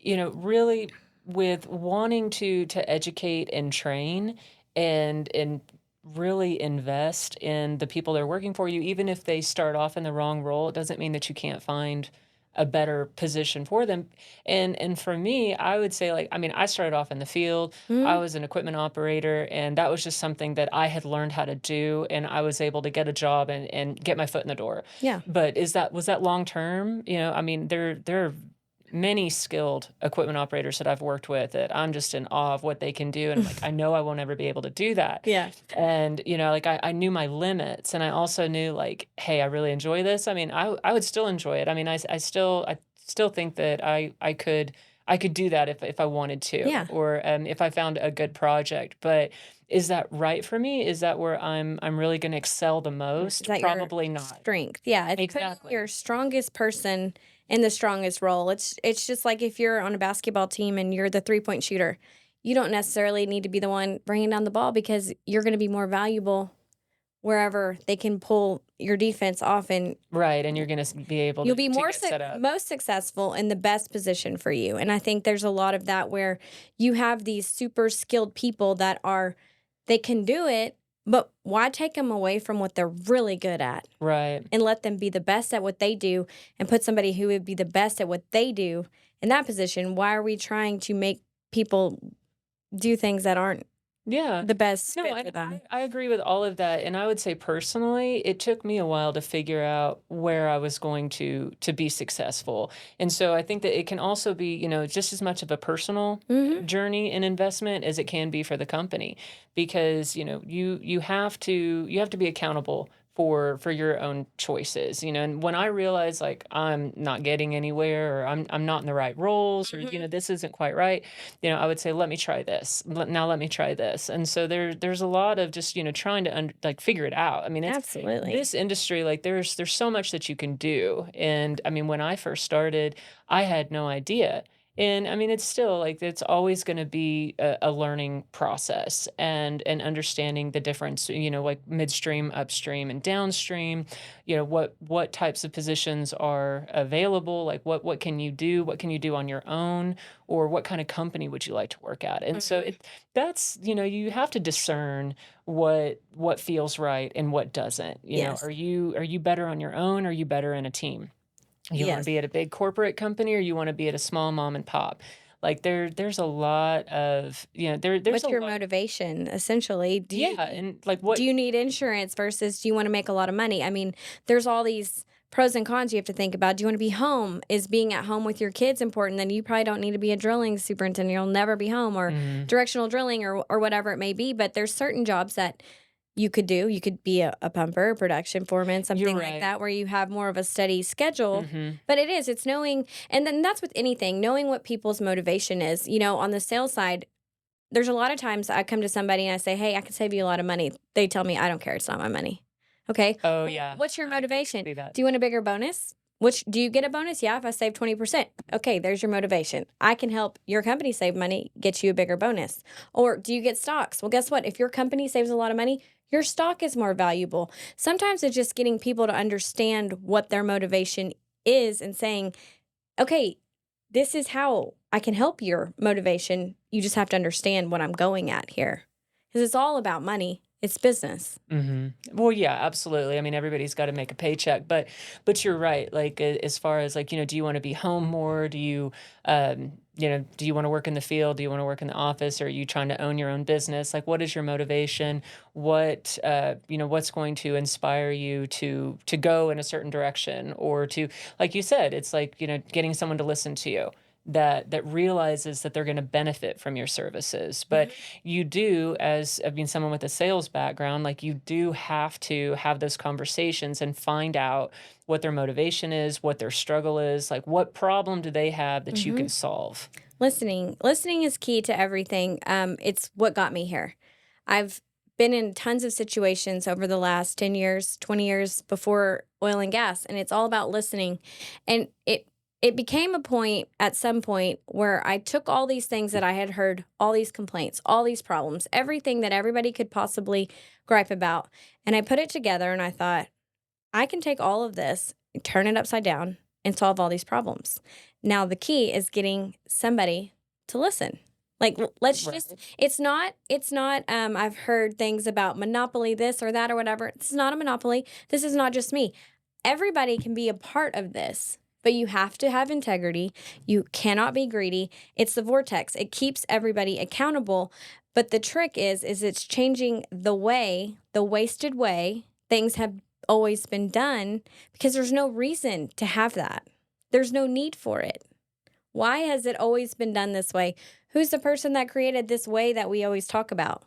[SPEAKER 1] really with wanting to educate and train and really invest in the people that are working for you, even if they start off in the wrong role, it doesn't mean that you can't find a better position for them. And for me, I would say like, I mean, I started off in the field. I
[SPEAKER 2] Mhm.
[SPEAKER 1] was an equipment operator, and that was just something that I had learned how to do, and I was able to get a job and get my foot in the door.
[SPEAKER 2] Yeah.
[SPEAKER 1] But was that long term? I mean, there are many skilled equipment operators that I've worked with that I'm just in awe of what they can do, and I'm like, I know I won't ever be able to do that.
[SPEAKER 2] Yeah.
[SPEAKER 1] And like I knew my limits, and I also knew like, hey, I really enjoy this. I mean, I would still enjoy it. I mean, I still think that I could do that if I wanted to,
[SPEAKER 2] Yeah.
[SPEAKER 1] or if I found a good project. But is that right for me? Is that where I'm really going to excel the
[SPEAKER 2] Is
[SPEAKER 1] most?
[SPEAKER 2] that your
[SPEAKER 1] Probably not.
[SPEAKER 2] strength? Yeah, it's putting
[SPEAKER 1] Exactly.
[SPEAKER 2] your strongest person in the strongest role. It's just like if you're on a basketball team and you're the three-point shooter, you don't necessarily need to be the one bringing down the ball because you're going to be more valuable wherever they can pull your defense off, and
[SPEAKER 1] Right, and you're gonna be able
[SPEAKER 2] you'll
[SPEAKER 1] to
[SPEAKER 2] be
[SPEAKER 1] to get set up.
[SPEAKER 2] most successful in the best position for you. And I think there's a lot of that where you have these super skilled people that are they can do it, but why take them away from what they're really good at
[SPEAKER 1] Right.
[SPEAKER 2] and let them be the best at what they do and put somebody who would be the best at what they do in that position? Why are we trying to make people do things that aren't
[SPEAKER 1] Yeah.
[SPEAKER 2] the best
[SPEAKER 1] No,
[SPEAKER 2] fit
[SPEAKER 1] and
[SPEAKER 2] for them?
[SPEAKER 1] I agree with all of that, and I would say personally, it took me a while to figure out where I was going to be successful. And so I think that it can also be, just as much of a personal
[SPEAKER 2] Mhm.
[SPEAKER 1] journey and investment as it can be for the company, because, you have to be accountable for your own choices. And when I realize like I'm not getting anywhere, or I'm not in the right roles, or
[SPEAKER 2] Mhm.
[SPEAKER 1] this isn't quite right, I would say, let me try this. Now let me try this. And so there's a lot of just, trying to like figure it out. I mean, it's
[SPEAKER 2] Absolutely.
[SPEAKER 1] this industry, like there's so much that you can do. And I mean, when I first started, I had no idea. And I mean, it's still like it's always going to be a learning process, and understanding the difference, like midstream, upstream, and downstream. What types of positions are available, like what can you do, what can you do on your own, or what kind of company would you like to work at? And so
[SPEAKER 2] Mhm.
[SPEAKER 1] that's, you have to discern what feels right and what doesn't.
[SPEAKER 2] Yes.
[SPEAKER 1] Are you better on your own, or are you better in a team? You want to
[SPEAKER 2] Yes.
[SPEAKER 1] be at a big corporate company, or you want to be at a small mom and pop? Like there's a lot of, there's a
[SPEAKER 2] What's your
[SPEAKER 1] lot.
[SPEAKER 2] motivation, essentially?
[SPEAKER 1] Yeah, and like
[SPEAKER 2] Do
[SPEAKER 1] what.
[SPEAKER 2] you need insurance versus do you wanna make a lot of money? I mean, there's all these pros and cons you have to think about. Do you wanna be home? Is being at home with your kids important? Then you probably don't need to be a drilling superintendent, you'll never be home, or
[SPEAKER 1] Mhm.
[SPEAKER 2] directional drilling or whatever it may be, but there's certain jobs that you could do. You could be a pumper, a production foreman,
[SPEAKER 1] You're
[SPEAKER 2] something like
[SPEAKER 1] right.
[SPEAKER 2] that, where you have more of a steady schedule.
[SPEAKER 1] Mhm.
[SPEAKER 2] But it's knowing, and then that's with anything, knowing what people's motivation is. On the sales side, there's a lot of times I come to somebody and I say, "Hey, I can save you a lot of money." They tell me, "I don't care, it's not my money." Okay.
[SPEAKER 1] Oh
[SPEAKER 2] Well,
[SPEAKER 1] yeah,
[SPEAKER 2] what's your
[SPEAKER 1] I can
[SPEAKER 2] motivation?
[SPEAKER 1] see that.
[SPEAKER 2] Do you want a bigger bonus? Which do you get a bonus? Yeah, if I save 20%. Okay, there's your motivation. I can help your company save money, get you a bigger bonus. Or do you get stocks? Well, guess what? If your company saves a lot of money, your stock is more valuable. Sometimes it's just getting people to understand what their motivation is and saying, okay, this is how I can help your motivation. You just have to understand what I'm going at here. Because it's all about money. It's business.
[SPEAKER 1] Well, yeah, absolutely. I mean, everybody's got to make a paycheck, but you're right. Like as far as like, do you want to be home more? Do you do you want to work in the field? Do you want to work in the office? Or are you trying to own your own business? Like, what is your motivation? What what's going to inspire you to go in a certain direction, or to, like you said, it's like, getting someone to listen to you that realizes that they're going to benefit from your services. But you do, as I mean, someone with a sales background, like you do have to have those conversations and find out what their motivation is, what their struggle is, like what problem do they have that you can solve.
[SPEAKER 2] Listening is key to everything. It's what got me here. I've been in tons of situations over the last 10 years, 20 years before oil and gas, and it's all about listening. And it became a point at some point where I took all these things that I had heard, all these complaints, all these problems, everything that everybody could possibly gripe about, and I put it together and I thought, I can take all of this, turn it upside down, and solve all these problems. Now, the key is getting somebody to listen. Like, let's
[SPEAKER 1] Right.
[SPEAKER 2] just, I've heard things about monopoly, this or that or whatever. This is not a monopoly. This is not just me. Everybody can be a part of this, but you have to have integrity. You cannot be greedy. It's the vortex. It keeps everybody accountable. But the trick is it's changing the wasted way things have always been done, because there's no reason to have that. There's no need for it. Why has it always been done this way? Who's the person that created this way that we always talk about?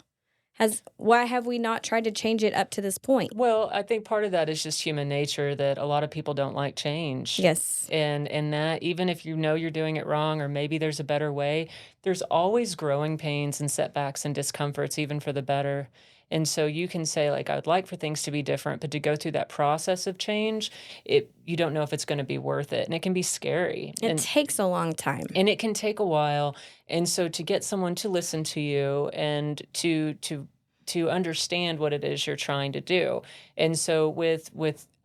[SPEAKER 2] Why have we not tried to change it up to this point?
[SPEAKER 1] Well, I think part of that is just human nature, that a lot of people don't like change.
[SPEAKER 2] Yes.
[SPEAKER 1] And that even if you know you're doing it wrong, or maybe there's a better way, there's always growing pains and setbacks and discomforts, even for the better. And so you can say, like, I would like for things to be different, but to go through that process of change, you don't know if it's going to be worth it. And it can be scary.
[SPEAKER 2] It takes a long time.
[SPEAKER 1] And it can take a while. And so to get someone to listen to you and to understand what it is you're trying to do. And so with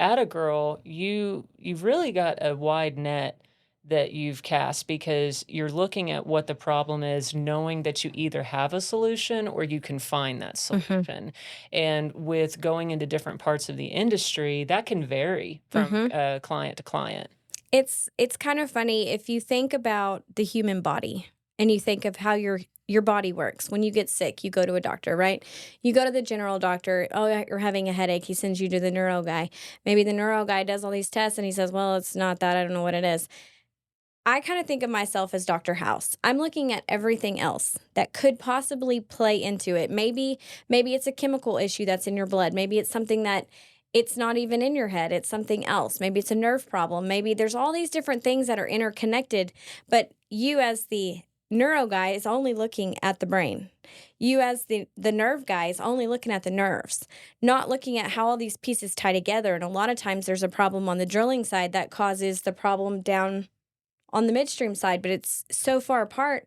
[SPEAKER 1] Atta Gurl, you've really got a wide net that you've cast, because you're looking at what the problem is, knowing that you either have a solution or you can find that solution. And with going into different parts of the industry, that can vary from client to client.
[SPEAKER 2] It's kind of funny if you think about the human body and you think of how your body works. When you get sick, you go to a doctor, right? You go to the general doctor. Oh, you're having a headache. He sends you to the neuro guy. Maybe the neuro guy does all these tests and he says, well, it's not that. I don't know what it is. I kind of think of myself as Dr. House. I'm looking at everything else that could possibly play into it. Maybe it's a chemical issue that's in your blood. Maybe it's something that it's not even in your head. It's something else. Maybe it's a nerve problem. Maybe there's all these different things that are interconnected, but you as the neuro guy is only looking at the brain. You as the nerve guy is only looking at the nerves, not looking at how all these pieces tie together. And a lot of times there's a problem on the drilling side that causes the problem down on the midstream side, but it's so far apart,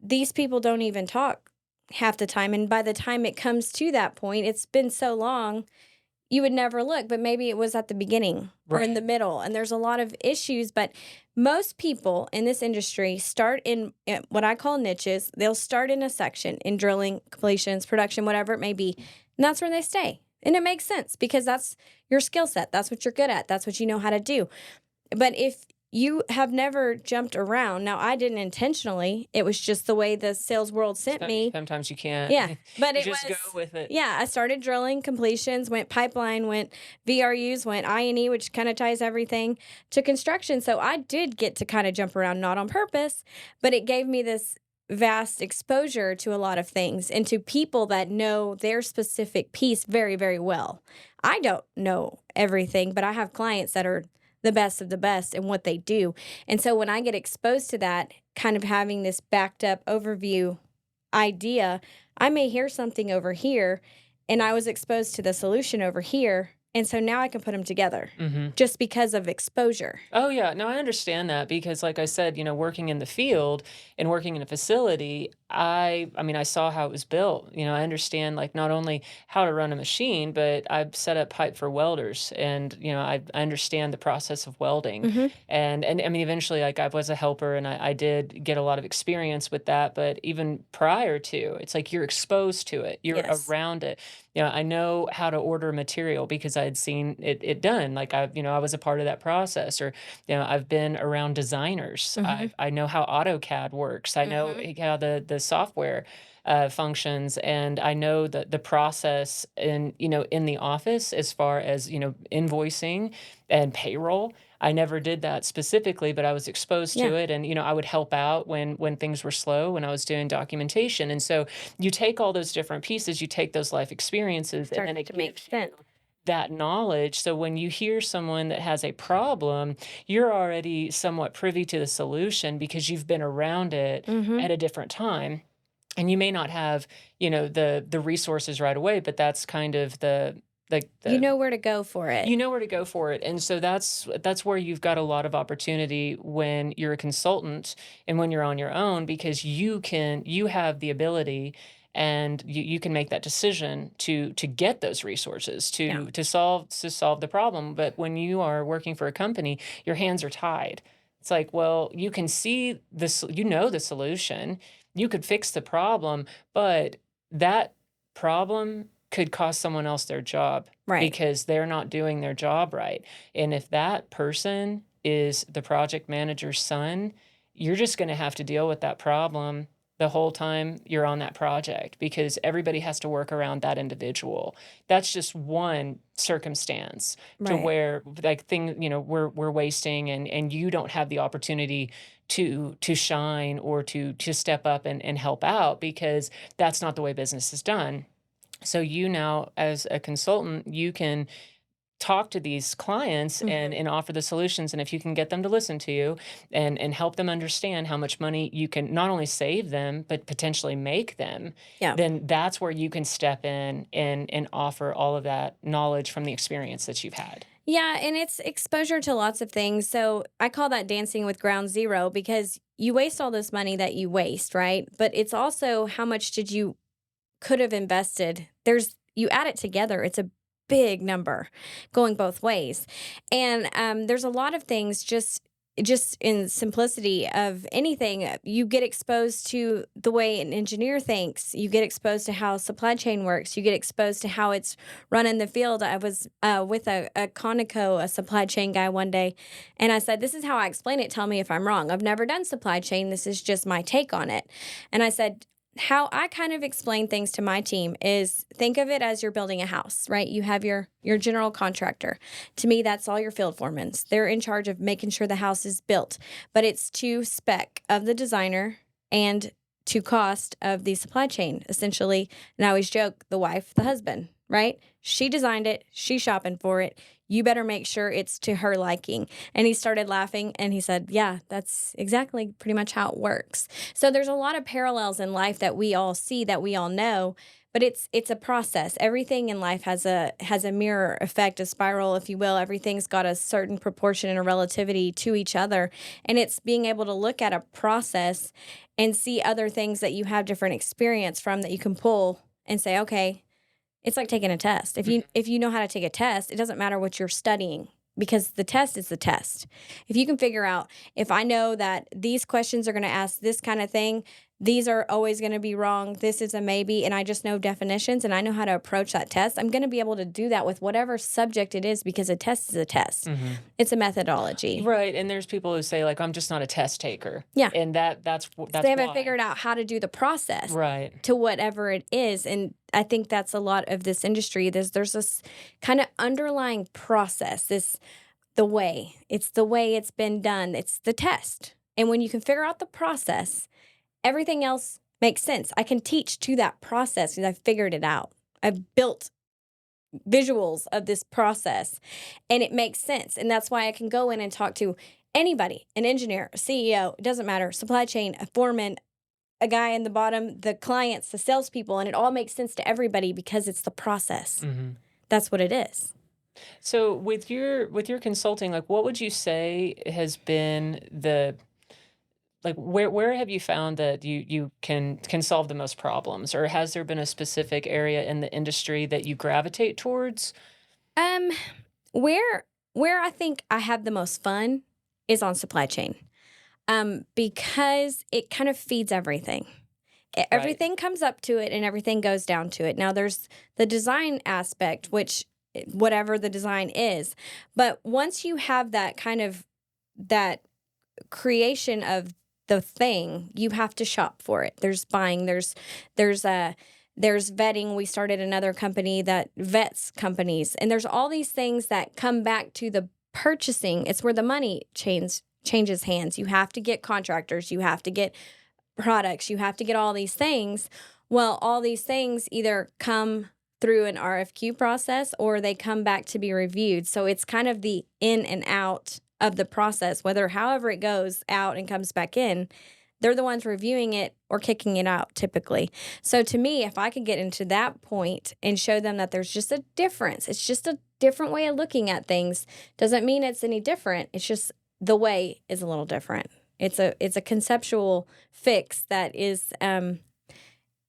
[SPEAKER 2] these people don't even talk half the time. And by the time it comes to that point, it's been so long, you would never look, but maybe it was at the beginning or in the middle. And there's a lot of issues, but most people in this industry start in what I call niches. They'll start in a section in drilling, completions, production, whatever it may be. And that's where they stay. And it makes sense because that's your skill set. That's what you're good at. That's what you know how to do. But if you have never jumped around. Now, I didn't intentionally. It was just the way the sales world sent me.
[SPEAKER 1] Sometimes you can't.
[SPEAKER 2] Yeah, but
[SPEAKER 1] You
[SPEAKER 2] it
[SPEAKER 1] just
[SPEAKER 2] was
[SPEAKER 1] go with it.
[SPEAKER 2] Yeah, I started drilling, completions, went pipeline, went VRUs, went I&E, which kind of ties everything to construction. So I did get to kind of jump around, not on purpose, but it gave me this vast exposure to a lot of things and to people that know their specific piece very, very well. I don't know everything, but I have clients that are the best of the best in what they do. And so when I get exposed to that, kind of having this backed up overview idea, I may hear something over here and I was exposed to the solution over here. And so now I can put them together
[SPEAKER 1] Mhm.
[SPEAKER 2] just because of exposure.
[SPEAKER 1] Oh, yeah. No, I understand that because, like I said, working in the field and working in a facility, I mean, I saw how it was built. I understand like not only how to run a machine, but I've set up pipe for welders, and I understand the process of welding,
[SPEAKER 2] Hmm.
[SPEAKER 1] and I mean, eventually, like I was a helper, and I did get a lot of experience with that. But even prior to, it's like you're exposed to it, you're
[SPEAKER 2] Yes.
[SPEAKER 1] around it. I know how to order material because I had seen it done. Like I was a part of that process, or I've been around designers.
[SPEAKER 2] Hmm.
[SPEAKER 1] I know how AutoCAD works. I know
[SPEAKER 2] Hmm.
[SPEAKER 1] how the software functions, and I know the process in the office as far as invoicing and payroll. I never did that specifically, but I was exposed
[SPEAKER 2] Yeah.
[SPEAKER 1] to it, and I would help out when things were slow when I was doing documentation. And so you take all those different pieces, you take those life experiences, and then
[SPEAKER 2] Starts
[SPEAKER 1] it
[SPEAKER 2] to make
[SPEAKER 1] gives you
[SPEAKER 2] sense.
[SPEAKER 1] that knowledge. So when you hear someone that has a problem, you're already somewhat privy to the solution because you've been around it
[SPEAKER 2] Hmm.
[SPEAKER 1] at a different time. And you may not have, the resources right away, but that's kind of
[SPEAKER 2] You
[SPEAKER 1] the
[SPEAKER 2] know where to go for it.
[SPEAKER 1] you know where to go for it. And so that's where you've got a lot of opportunity when you're a consultant and when you're on your own, because you have the ability, and you can make that decision to get those resources
[SPEAKER 2] Yeah.
[SPEAKER 1] to solve the problem. But when you are working for a company, your hands are tied. It's like, well, you can see this, the solution, you could fix the problem, but that problem could cost someone else their job
[SPEAKER 2] Right.
[SPEAKER 1] because they're not doing their job right. And if that person is the project manager's son, you're just going to have to deal with that problem the whole time you're on that project, because everybody has to work around that individual. That's just one circumstance to
[SPEAKER 2] Right.
[SPEAKER 1] where like we're wasting, and you don't have the opportunity to shine or to step up and help out, because that's not the way business is done. So you now, as a consultant, you can talk to these clients and
[SPEAKER 2] Hmm.
[SPEAKER 1] and offer the solutions. And if you can get them to listen to you and help them understand how much money you can not only save them but potentially make them,
[SPEAKER 2] Yeah.
[SPEAKER 1] then that's where you can step in and offer all of that knowledge from the experience that you've had.
[SPEAKER 2] Yeah, and it's exposure to lots of things. So I call that dancing with ground zero because you waste all this money that you waste, right? But it's also how much did you could have invested. You add it together, it's a big number going both ways. And there's a lot of things just in simplicity of anything, you get exposed to the way an engineer thinks, you get exposed to how supply chain works, you get exposed to how it's run in the field. I was with a Conoco, a supply chain guy one day, and I said, this is how I explain it, tell me if I'm wrong, I've never done supply chain, this is just my take on it. And I said, how I kind of explain things to my team is, think of it as you're building a house, right? You have your general contractor. To me, that's all your field foremans. They're in charge of making sure the house is built, but it's to spec of the designer and to cost of the supply chain, essentially. And I always joke, the wife, the husband, right? She designed it, she's shopping for it. You better make sure it's to her liking. And he started laughing and he said, yeah, that's exactly pretty much how it works. So there's a lot of parallels in life that we all see, that we all know, but it's a process. Everything in life has a mirror effect, a spiral, if you will. Everything's got a certain proportion and a relativity to each other. And it's being able to look at a process and see other things that you have different experience from that you can pull and say, okay, it's like taking a test. If you know how to take a test, it doesn't matter what you're studying because the test is the test. If you can figure out, if I know that these questions are going to ask this kind of thing, these are always going to be wrong, this is a maybe, and I just know definitions and I know how to approach that test, I'm going to be able to do that with whatever subject it is because a test is a test.
[SPEAKER 1] Hmm.
[SPEAKER 2] It's a methodology.
[SPEAKER 1] Right. And there's people who say like, I'm just not a test taker.
[SPEAKER 2] Yeah.
[SPEAKER 1] And
[SPEAKER 2] They
[SPEAKER 1] that's
[SPEAKER 2] haven't
[SPEAKER 1] why.
[SPEAKER 2] figured out how to do the process
[SPEAKER 1] Right.
[SPEAKER 2] to whatever it is. And I think that's a lot of this industry. There's this kind of underlying process, it's the way it's been done. It's the test. And when you can figure out the process, everything else makes sense. I can teach to that process because I've figured it out. I've built visuals of this process and it makes sense. And that's why I can go in and talk to anybody, an engineer, a CEO, it doesn't matter, supply chain, a foreman, a guy in the bottom, the clients, the salespeople, and it all makes sense to everybody because it's the process.
[SPEAKER 1] Hmm.
[SPEAKER 2] That's what it is.
[SPEAKER 1] So with your consulting, like what would you say has been the like where have you found that you can solve the most problems? Or has there been a specific area in the industry that you gravitate towards?
[SPEAKER 2] Um, where where I think I have the most fun is on supply chain. Because it kind of feeds everything.
[SPEAKER 1] Right.
[SPEAKER 2] Everything comes up to it and everything goes down to it. Now there's the design aspect, which whatever the design is, but once you have that kind of that creation of the thing, you have to shop for it. There's buying, there's there's vetting. We started another company that vets companies, and there's all these things that come back to the purchasing. It's where the money changes hands. You have to get contractors, you have to get products, you have to get all these things. Well, all these things either come through an RFQ process or they come back to be reviewed. So it's kind of the in and out of the process, whether however it goes out and comes back in, they're the ones reviewing it or kicking it out typically. So to me, if I could get into that point and show them that there's just a difference, it's just a different way of looking at things, doesn't mean it's any different. It's just the way is a little different. It's a conceptual fix that is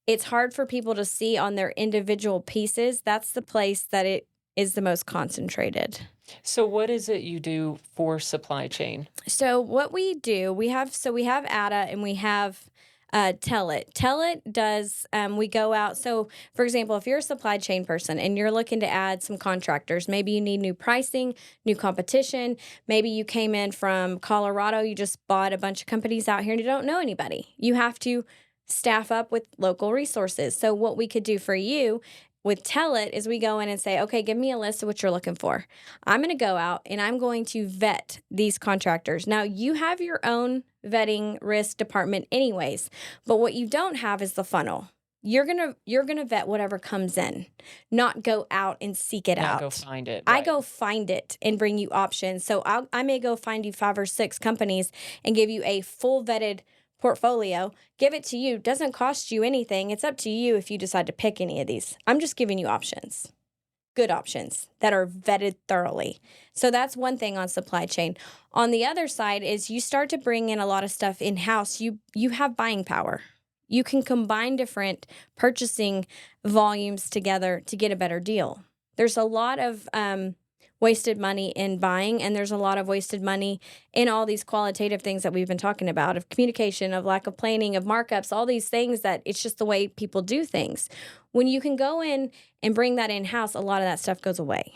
[SPEAKER 2] it's hard for people to see on their individual pieces. That's the place that it is the most concentrated.
[SPEAKER 1] So what is it you do for supply chain?
[SPEAKER 2] So what we do, we have Atta and we have Tellit. Tellit does we go out. So for example, if you're a supply chain person and you're looking to add some contractors, maybe you need new pricing, new competition. Maybe you came in from Colorado, you just bought a bunch of companies out here and you don't know anybody. You have to staff up with local resources. So what we could do for you with Tellit is we go in and say, okay, give me a list of what you're looking for. I'm going to go out and I'm going to vet these contractors. Now, you have your own vetting risk department anyways, but what you don't have is the funnel. You're going to vet whatever comes in, not go out and seek it
[SPEAKER 1] Not go
[SPEAKER 2] out.
[SPEAKER 1] find it,
[SPEAKER 2] I
[SPEAKER 1] right.
[SPEAKER 2] go find it and bring you options. So I may go find you 5 or 6 companies and give you a full vetted portfolio, give it to you. Doesn't cost you anything. It's up to you if you decide to pick any of these. I'm just giving you options, good options that are vetted thoroughly. So that's one thing on supply chain. On the other side is you start to bring in a lot of stuff in-house. You have buying power. You can combine different purchasing volumes together to get a better deal. There's a lot of wasted money in buying, and there's a lot of wasted money in all these qualitative things that we've been talking about of communication, of lack of planning, of markups, all these things that it's just the way people do things. When you can go in and bring that in house, a lot of that stuff goes away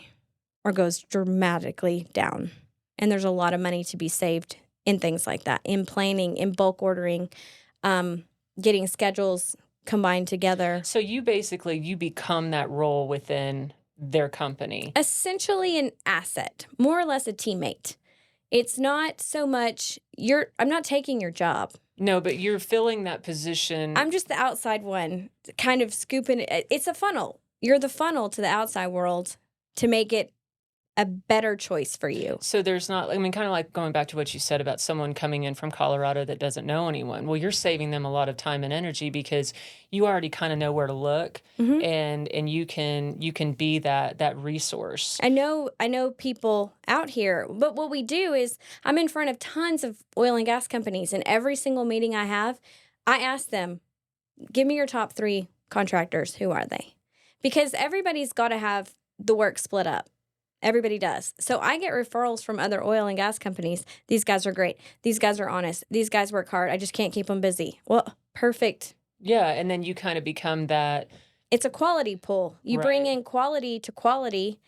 [SPEAKER 2] or goes dramatically down. And there's a lot of money to be saved in things like that, in planning, in bulk ordering, getting schedules combined together.
[SPEAKER 1] So you become that role within their company.
[SPEAKER 2] Essentially an asset, more or less a teammate. It's not so much I'm not taking your job.
[SPEAKER 1] No, but you're filling that position.
[SPEAKER 2] I'm just the outside one, kind of scooping it. It's a funnel. You're the funnel to the outside world to make it a better choice for you.
[SPEAKER 1] So there's not, I mean, kind of like going back to what you said about someone coming in from Colorado that doesn't know anyone. Well, you're saving them a lot of time and energy because you already kind of know where to look,
[SPEAKER 2] Mhm.
[SPEAKER 1] and you can be that resource.
[SPEAKER 2] I know people out here, but what we do is I'm in front of tons of oil and gas companies, and every single meeting I have, I ask them, "Give me your top 3 contractors. Who are they?" Because everybody's got to have the work split up. Everybody does. So I get referrals from other oil and gas companies. These guys are great. These guys are honest. These guys work hard. I just can't keep them busy. Well, perfect.
[SPEAKER 1] Yeah, and then you kind of become that.
[SPEAKER 2] It's a quality pull. You bring
[SPEAKER 1] Right.
[SPEAKER 2] in quality to quality.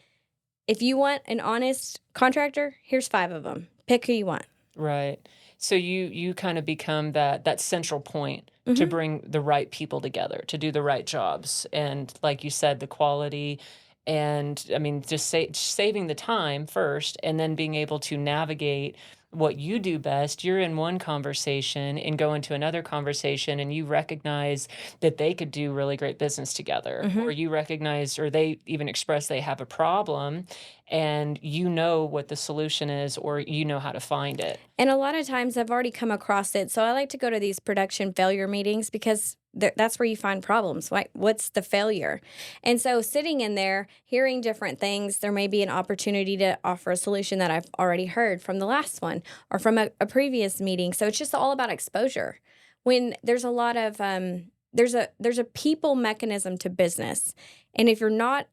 [SPEAKER 2] If you want an honest contractor, here's 5 of them. Pick who you want.
[SPEAKER 1] Right. So you kind of become that central point to
[SPEAKER 2] Mhm.
[SPEAKER 1] bring the right people together to do the right jobs, and like you said, the quality, and I mean just saving the time first, and then being able to navigate what you do best. You're in one conversation and go into another conversation, and you recognize that they could do really great business together, or
[SPEAKER 2] Mhm.
[SPEAKER 1] you recognize, or they even express they have a problem, and you know what the solution is, or you know how to find it.
[SPEAKER 2] And a lot of times I've already come across it. So I like to go to these production failure meetings because That's where you find problems. What's the failure? And so sitting in there, hearing different things, there may be an opportunity to offer a solution that I've already heard from the last one or from a previous meeting. So it's just all about exposure. When there's a lot of there's a people mechanism to business. And if you're not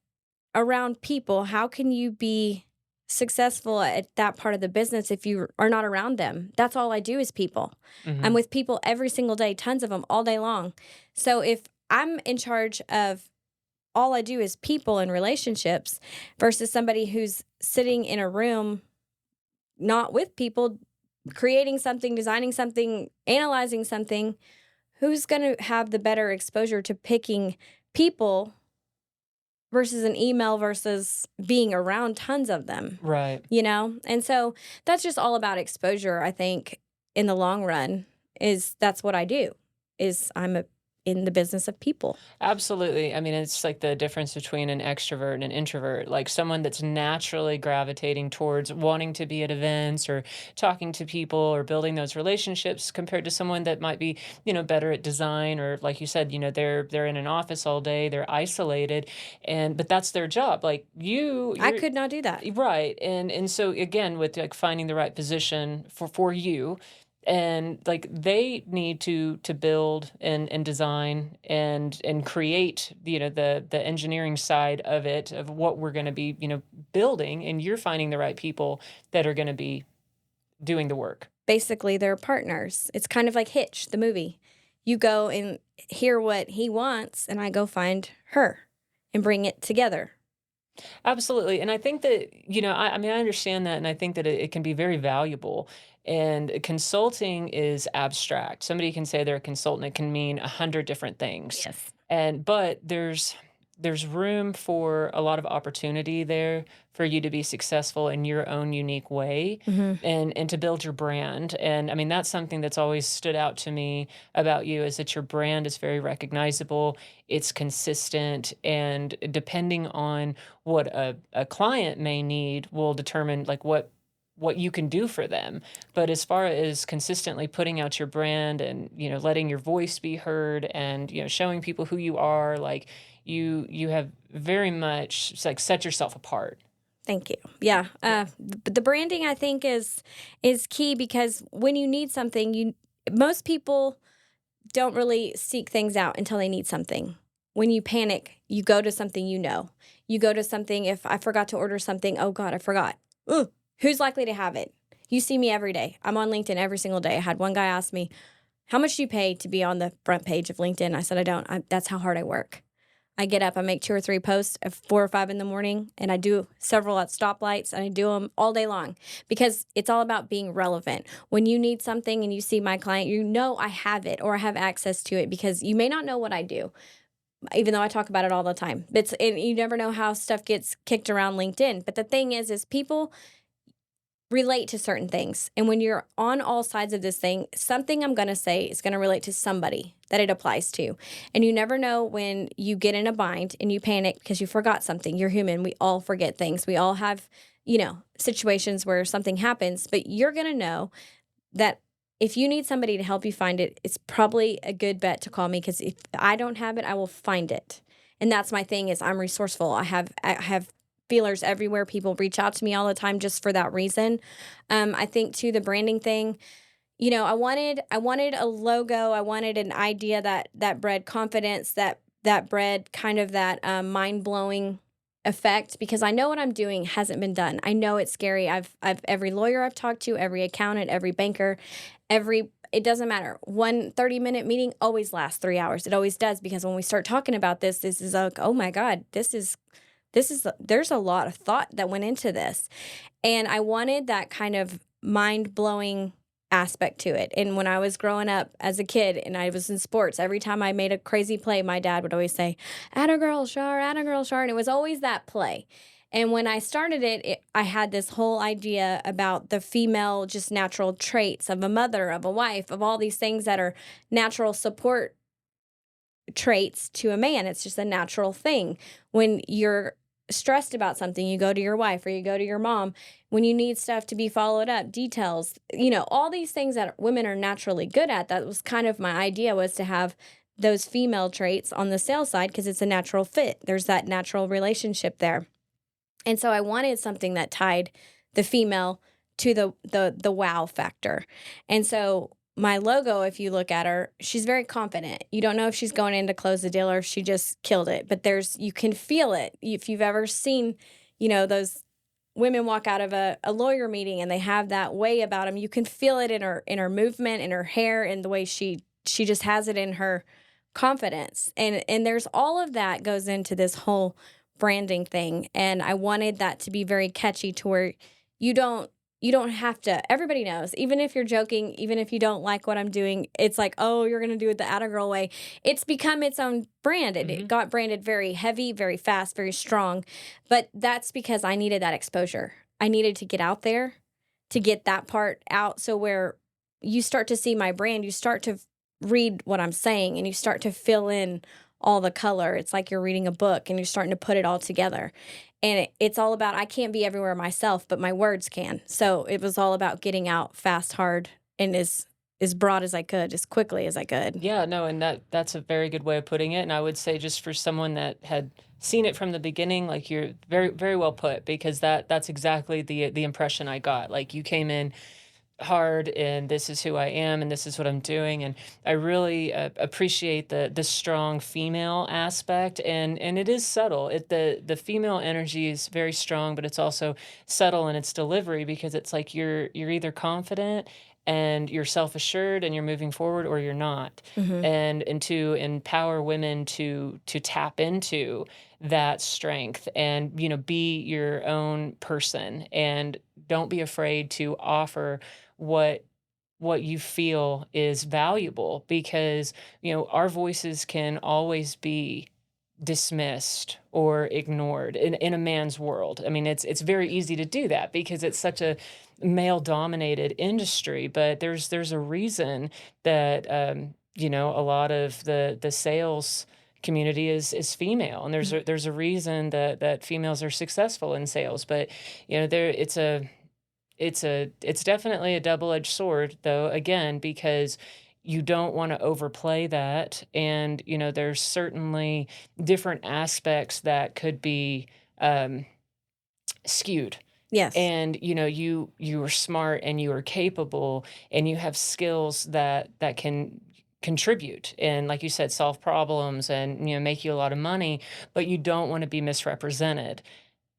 [SPEAKER 2] around people, how can you be successful at that part of the business if you are not around them? That's all I do is people. I'm
[SPEAKER 1] Mhm.
[SPEAKER 2] with people every single day, tons of them all day long. So if I'm in charge of all I do is people and relationships versus somebody who's sitting in a room not with people, creating something, designing something, analyzing something, who's going to have the better exposure to picking people versus an email versus being around tons of them,
[SPEAKER 1] Right.
[SPEAKER 2] you know? And so that's just all about exposure, I think, in the long run is that's what I do. Is in the business of people.
[SPEAKER 1] Absolutely. I mean, it's like the difference between an extrovert and an introvert. Like someone that's naturally gravitating towards wanting to be at events or talking to people or building those relationships compared to someone that might be, better at design or like you said, they're in an office all day, they're isolated and but that's their job. Like
[SPEAKER 2] I
[SPEAKER 1] you're
[SPEAKER 2] could not do that.
[SPEAKER 1] right. And so again with like finding the right position for you and like they need to build and design and create the engineering side of it of what we're going to be building and you're finding the right people that are going to be doing the work.
[SPEAKER 2] Basically, they're partners. It's kind of like Hitch, the movie. You go and hear what he wants, and I go find her and bring it together.
[SPEAKER 1] Absolutely. And I think that, I mean, I understand that. And I think that it can be very valuable. And consulting is abstract. Somebody can say they're a consultant. It can mean 100 different things.
[SPEAKER 2] Yes.
[SPEAKER 1] But there's room for a lot of opportunity there for you to be successful in your own unique way
[SPEAKER 2] Mhm.
[SPEAKER 1] and to build your brand. And I mean, that's something that's always stood out to me about you is that your brand is very recognizable, it's consistent, and depending on what a client may need will determine like what you can do for them. But as far as consistently putting out your brand and, letting your voice be heard and, showing people who you are, like you have very much like set yourself apart.
[SPEAKER 2] Thank you. Yeah, the branding I think is key because when you need something, you most people don't really seek things out until they need something. When you panic, you go to something you know. You go to something if I forgot to order something, oh god, I forgot. Ooh, who's likely to have it? You see me every day. I'm on LinkedIn every single day. I had one guy ask me, "How much do you pay to be on the front page of LinkedIn?" I said, "I don't. That's how hard I work." I get up, I make 2 or 3 posts at 4 or 5 in the morning, and I do several at stoplights, and I do them all day long because it's all about being relevant. When you need something and you see my client, you know I have it or I have access to it because you may not know what I do, even though I talk about it all the time. And you never know how stuff gets kicked around LinkedIn. But the thing is people relate to certain things. And when you're on all sides of this thing, something I'm going to say is going to relate to somebody that it applies to. And you never know when you get in a bind and you panic because you forgot something. You're human. We all forget things. We all have, situations where something happens, but you're going to know that if you need somebody to help you find it, it's probably a good bet to call me because if I don't have it, I will find it. And that's my thing is I'm resourceful. I have feelers everywhere. People reach out to me all the time just for that reason. I think too the branding thing. I wanted a logo. I wanted an idea that bred confidence. That bred kind of that mind blowing effect because I know what I'm doing hasn't been done. I know it's scary. I've every lawyer I've talked to, every accountant, every banker, it doesn't matter. One 30-minute meeting always lasts 3 hours. It always does because when we start talking about this is like, oh my God, there's a lot of thought that went into this. And I wanted that kind of mind blowing aspect to it. And when I was growing up as a kid and I was in sports, every time I made a crazy play, my dad would always say, Atta Gurl, Shar, Atta Gurl, Shar. And it was always that play. And when I started I had this whole idea about the female, just natural traits of a mother, of a wife, of all these things that are natural support traits to a man. It's just a natural thing. When you're stressed about something, you go to your wife or you go to your mom. When you need stuff to be followed up, details, all these things that women are naturally good at. That was kind of my idea was to have those female traits on the sales side because it's a natural fit. There's that natural relationship there. And so I wanted something that tied the female to the wow factor. And so my logo, if you look at her, she's very confident. You don't know if she's going in to close the deal or if she just killed it, but you can feel it. If you've ever seen, those women walk out of a lawyer meeting and they have that way about them, you can feel it in her movement, in her hair, in the way she just has it in her confidence. And there's all of that goes into this whole branding thing. And I wanted that to be very catchy to where you don't have to, everybody knows, even if you're joking, even if you don't like what I'm doing, it's like, oh, you're going to do it the Atta Gurl way. It's become its own brand. It got branded very heavy, very fast, very strong. But that's because I needed that exposure. I needed to get out there to get that part out. So where you start to see my brand, you start to read what I'm saying and you start to fill in all the color. It's like you're reading a book and you're starting to put it all together. And it's all about, I can't be everywhere myself, but my words can. So it was all about getting out fast, hard, and as broad as I could, as quickly as I could.
[SPEAKER 1] Yeah, no, and that's a very good way of putting it. And I would say just for someone that had seen it from the beginning, like you're very, very well put, because that's exactly the impression I got. Like you came in hard and this is who I am and this is what I'm doing, and I really appreciate the strong female aspect, and it is subtle. The female energy is very strong, but it's also subtle in its delivery, because it's like you're either confident and you're self-assured and you're moving forward, or you're not.
[SPEAKER 2] Mm-hmm.
[SPEAKER 1] And to empower women to tap into that strength and be your own person, and don't be afraid to offer what you feel is valuable, because our voices can always be dismissed or ignored in a man's world. I mean, it's very easy to do that because it's such a male dominated industry, but there's a reason that a lot of the sales community is female, and there's a reason that females are successful in sales. But there it's definitely a double-edged sword, though, again, because you don't want to overplay that. And, there's certainly different aspects that could be skewed.
[SPEAKER 2] Yes.
[SPEAKER 1] And, you are smart and you are capable and you have skills that can contribute and, like you said, solve problems and, make you a lot of money, but you don't want to be misrepresented.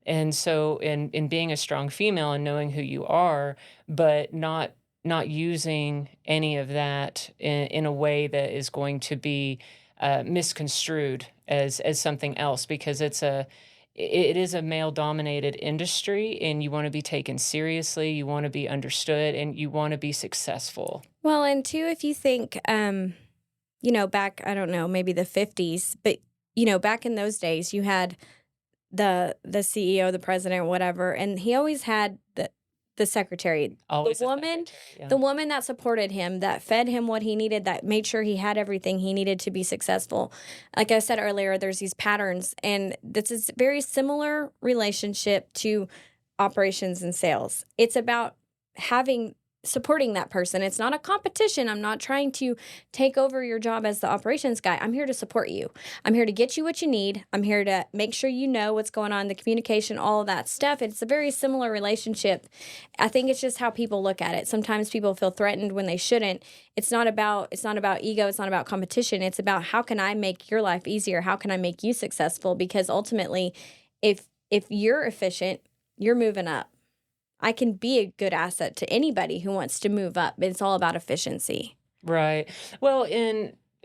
[SPEAKER 1] And so in being a strong female and knowing who you are, but not using any of that in a way that is going to be misconstrued as something else, because it is a male dominated industry, and you want to be taken seriously, you want to be understood, and you want to be successful.
[SPEAKER 2] Well, and too, if you think, back, I don't know, maybe the 50s, but, back in those days, you had the CEO, the president, whatever, and he always had the secretary,
[SPEAKER 1] Always
[SPEAKER 2] the
[SPEAKER 1] a
[SPEAKER 2] woman,
[SPEAKER 1] secretary, yeah.
[SPEAKER 2] the woman that supported him, that fed him what he needed, that made sure he had everything he needed to be successful. Like I said earlier, there's these patterns, and this is very similar relationship to operations and sales. It's about supporting that person. It's not a competition. I'm not trying to take over your job as the operations guy. I'm here to support you. I'm here to get you what you need. I'm here to make sure you know what's going on, the communication, all of that stuff. It's a very similar relationship. I think it's just how people look at it. Sometimes people feel threatened when they shouldn't. It's not about ego. It's not about competition. It's about, how can I make your life easier? How can I make you successful? Because ultimately, if you're efficient, you're moving up. I can be a good asset to anybody who wants to move up. It's all about efficiency.
[SPEAKER 1] Right. Well,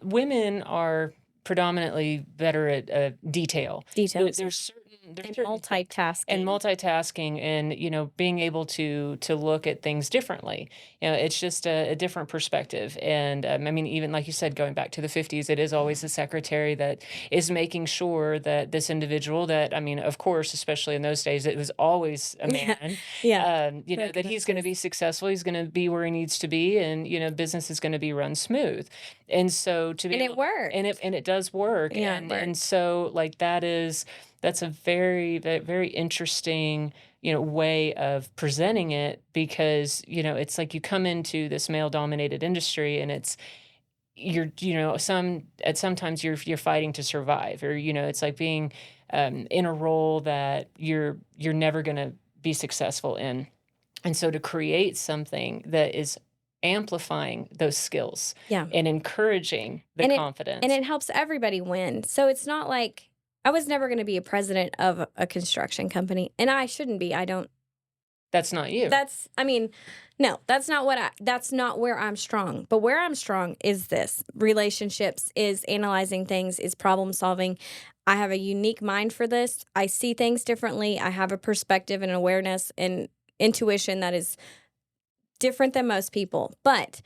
[SPEAKER 1] women are predominantly better at detail.
[SPEAKER 2] Details.
[SPEAKER 1] There's certain
[SPEAKER 2] Multitasking.
[SPEAKER 1] and multitasking, and being able to look at things differently. It's just a different perspective. And I mean, even like you said, going back to the 50s, it is always the secretary that is making sure that this individual, that, I mean, of course, especially in those days, it was always a man.
[SPEAKER 2] Yeah.
[SPEAKER 1] That he's going to be successful, he's going to be where he needs to be, and business is going to be run smooth. And so
[SPEAKER 2] it works.
[SPEAKER 1] And it does work.
[SPEAKER 2] Yeah,
[SPEAKER 1] and so, like, that's a very, very interesting, way of presenting it, because, it's like you come into this male dominated industry, and sometimes you're fighting to survive, or, it's like being, in a role that you're never gonna be successful in. And so to create something that is amplifying those skills
[SPEAKER 2] Yeah.
[SPEAKER 1] and encouraging the
[SPEAKER 2] And it and
[SPEAKER 1] confidence,
[SPEAKER 2] it helps everybody win. So it's not like I was never gonna be a president of a construction company, and I shouldn't be. I don't
[SPEAKER 1] that's not you.
[SPEAKER 2] That's I mean, no, that's not where I'm strong. But where I'm strong is this. Relationships, is analyzing things, is problem solving. I have a unique mind for this. I see things differently. I have a perspective and awareness and intuition that is different than most people. But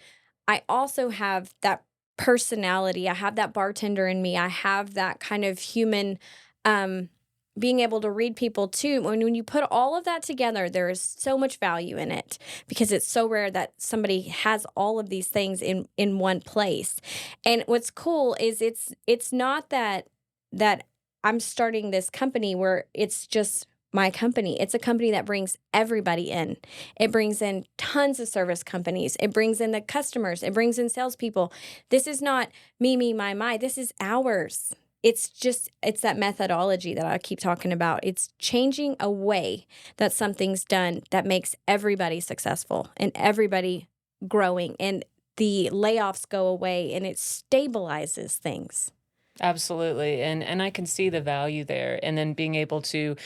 [SPEAKER 2] I also have that personality. I have that bartender in me. I have that kind of human um being able to read people too. When you put all of that together, there is so much value in it because it's so rare that somebody has all of these things in one place. And what's cool is it's not that I'm starting this company where it's just my company. It's a company that brings everybody in. It brings in tons of service companies. It brings in the customers. It brings in salespeople. This is not me, me, my. This is ours. It's that methodology that I keep talking about. It's changing a way that something's done that makes everybody successful and everybody growing, and the layoffs go away and it stabilizes things.
[SPEAKER 1] Absolutely, and I can see the value there, and then being able to,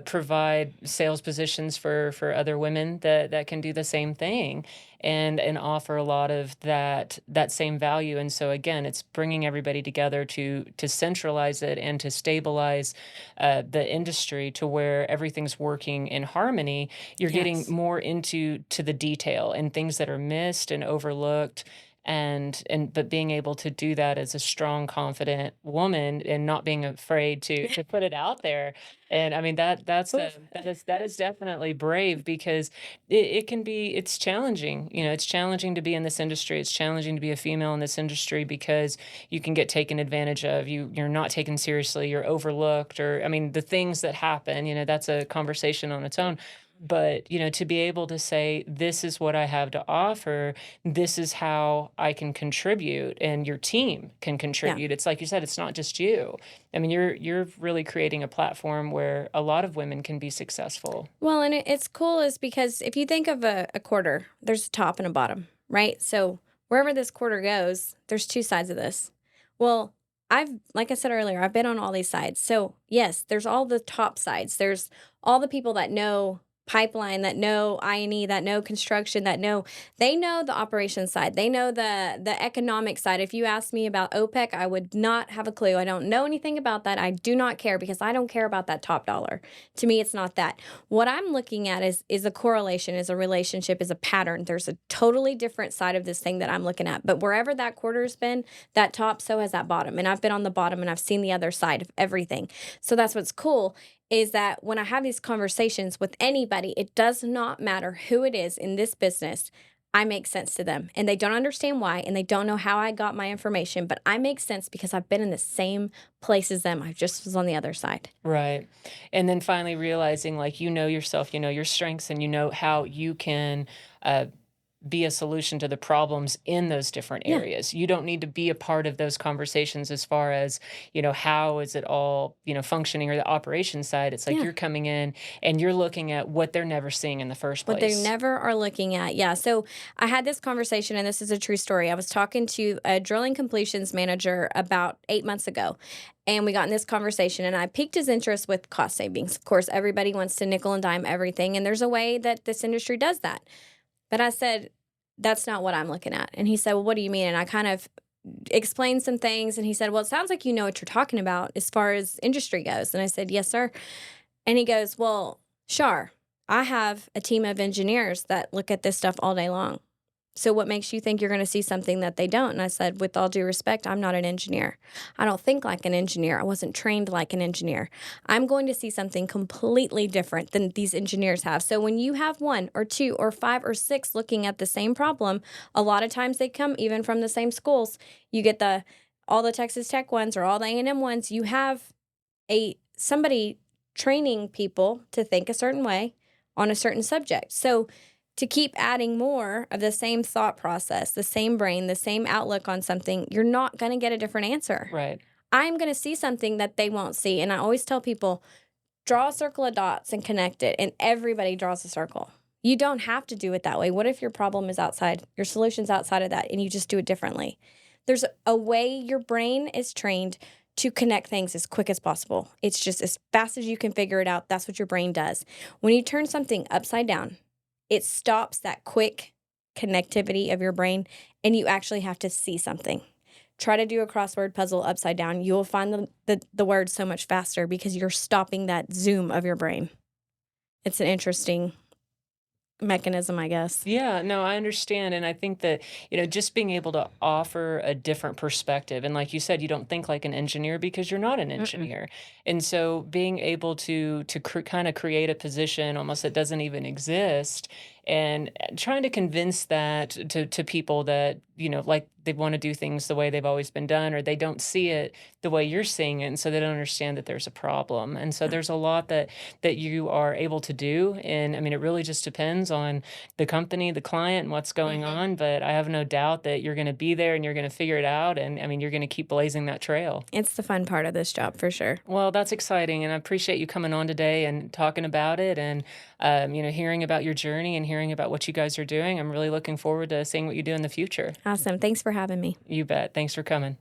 [SPEAKER 1] provide sales positions for other women that can do the same thing, and offer a lot of that same value. And so again, it's bringing everybody together to centralize it and to stabilize, the industry to where everything's working in harmony. You're getting
[SPEAKER 2] Yes.
[SPEAKER 1] more into the detail and things that are missed and overlooked, and but being able to do that as a strong, confident woman and not being afraid to put it out there. And I mean,
[SPEAKER 2] Oof.
[SPEAKER 1] that is definitely brave, because it can be, it's challenging. It's challenging to be in this industry. It's challenging to be a female in this industry because you can get taken advantage of. You're not taken seriously, you're overlooked, or I mean, the things that happen, that's a conversation on its own. But, to be able to say, this is what I have to offer, this is how I can contribute, and your team can
[SPEAKER 2] Yeah.
[SPEAKER 1] contribute. It's like you said, it's not just you. I mean, you're really creating a platform where a lot of women can be successful.
[SPEAKER 2] Well, and it's cool is because if you think of a quarter, there's a top and a bottom, right? So wherever this quarter goes, there's two sides of this. Well, like I said earlier, I've been on all these sides. So yes, there's all the top sides. There's all the people that know pipeline, that know I&E, that know construction, they know the operations side. They know the economic side. If you ask me about OPEC, I would not have a clue. I don't know anything about that. I do not care because I don't care about that top dollar. To me, it's not that. What I'm looking at is a correlation, is a relationship, is a pattern. There's a totally different side of this thing that I'm looking at. But wherever that quarter's been, that top, so has that bottom. And I've been on the bottom and I've seen the other side of everything. So that's what's cool is that when I have these conversations with anybody, it does not matter who it is in this business. I make sense to them and they don't understand why and they don't know how I got my information, but I make sense because I've been in the same place as them. I just was on the other side.
[SPEAKER 1] Right. And then finally realizing, like, yourself, your strengths, and how you can, uh, be a solution to the problems in those different
[SPEAKER 2] Yeah.
[SPEAKER 1] areas. You don't need to be a part of those conversations as far as, how is it all, functioning, or the operation side. It's like
[SPEAKER 2] Yeah.
[SPEAKER 1] you're coming in and you're looking at what they're never seeing in the first
[SPEAKER 2] What they
[SPEAKER 1] place.
[SPEAKER 2] never are looking at. Yeah. So I had this conversation, and this is a true story. I was talking to a drilling completions manager about 8 months ago, and we got in this conversation, and I piqued his interest with cost savings. Of course, everybody wants to nickel and dime everything, and there's a way that this industry does that. But I said, that's not what I'm looking at. And he said, well, what do you mean? And I kind of explained some things, and he said, well, it sounds like you know what you're talking about as far as industry goes. And I said, yes, sir. And he goes, well, Shar, I have a team of engineers that look at this stuff all day long. So what makes you think you're going to see something that they don't? And I said, with all due respect, I'm not an engineer. I don't think like an engineer. I wasn't trained like an engineer. I'm going to see something completely different than these engineers have. So when you have one or two or five or six looking at the same problem, a lot of times they come even from the same schools. You get all the Texas Tech ones or all the A&M ones. You have a somebody training people to think a certain way on a certain subject. So to keep adding more of the same thought process, the same brain, the same outlook on something, you're not going to get a different answer.
[SPEAKER 1] Right.
[SPEAKER 2] I'm going to see something that they won't see. And I always tell people, draw a circle of dots and connect it. And everybody draws a circle. You don't have to do it that way. What if your problem is outside, your solution's outside of that, and you just do it differently? There's a way your brain is trained to connect things as quick as possible. It's just as fast as you can figure it out. That's what your brain does. When you turn something upside down, it stops that quick connectivity of your brain, and you actually have to see something. Try to do a crossword puzzle upside down. You will find the words so much faster because you're stopping that zoom of your brain. It's an interesting mechanism, I guess.
[SPEAKER 1] Yeah, no, I understand. And I think that, just being able to offer a different perspective. And like you said, you don't think like an engineer because you're not an
[SPEAKER 2] Mm-mm.
[SPEAKER 1] engineer. And so being able to kind of create a position almost that doesn't even exist and trying to convince that to people that, like they want to do things the way they've always been done, or they don't see it the way you're seeing it. And so they don't understand that there's a problem. And so
[SPEAKER 2] Yeah.
[SPEAKER 1] there's a lot that you are able to do. And I mean, it really just depends on the company, the client, and what's going
[SPEAKER 2] Mhm.
[SPEAKER 1] on. But I have no doubt that you're going to be there and you're going to figure it out. And I mean, you're going to keep blazing that trail.
[SPEAKER 2] It's the fun part of this job for sure.
[SPEAKER 1] Well, that's exciting. And I appreciate you coming on today and talking about it and, hearing about your journey and hearing about what you guys are doing. I'm really looking forward to seeing what you do in the future.
[SPEAKER 2] Awesome. Thanks for having me.
[SPEAKER 1] You bet. Thanks for coming.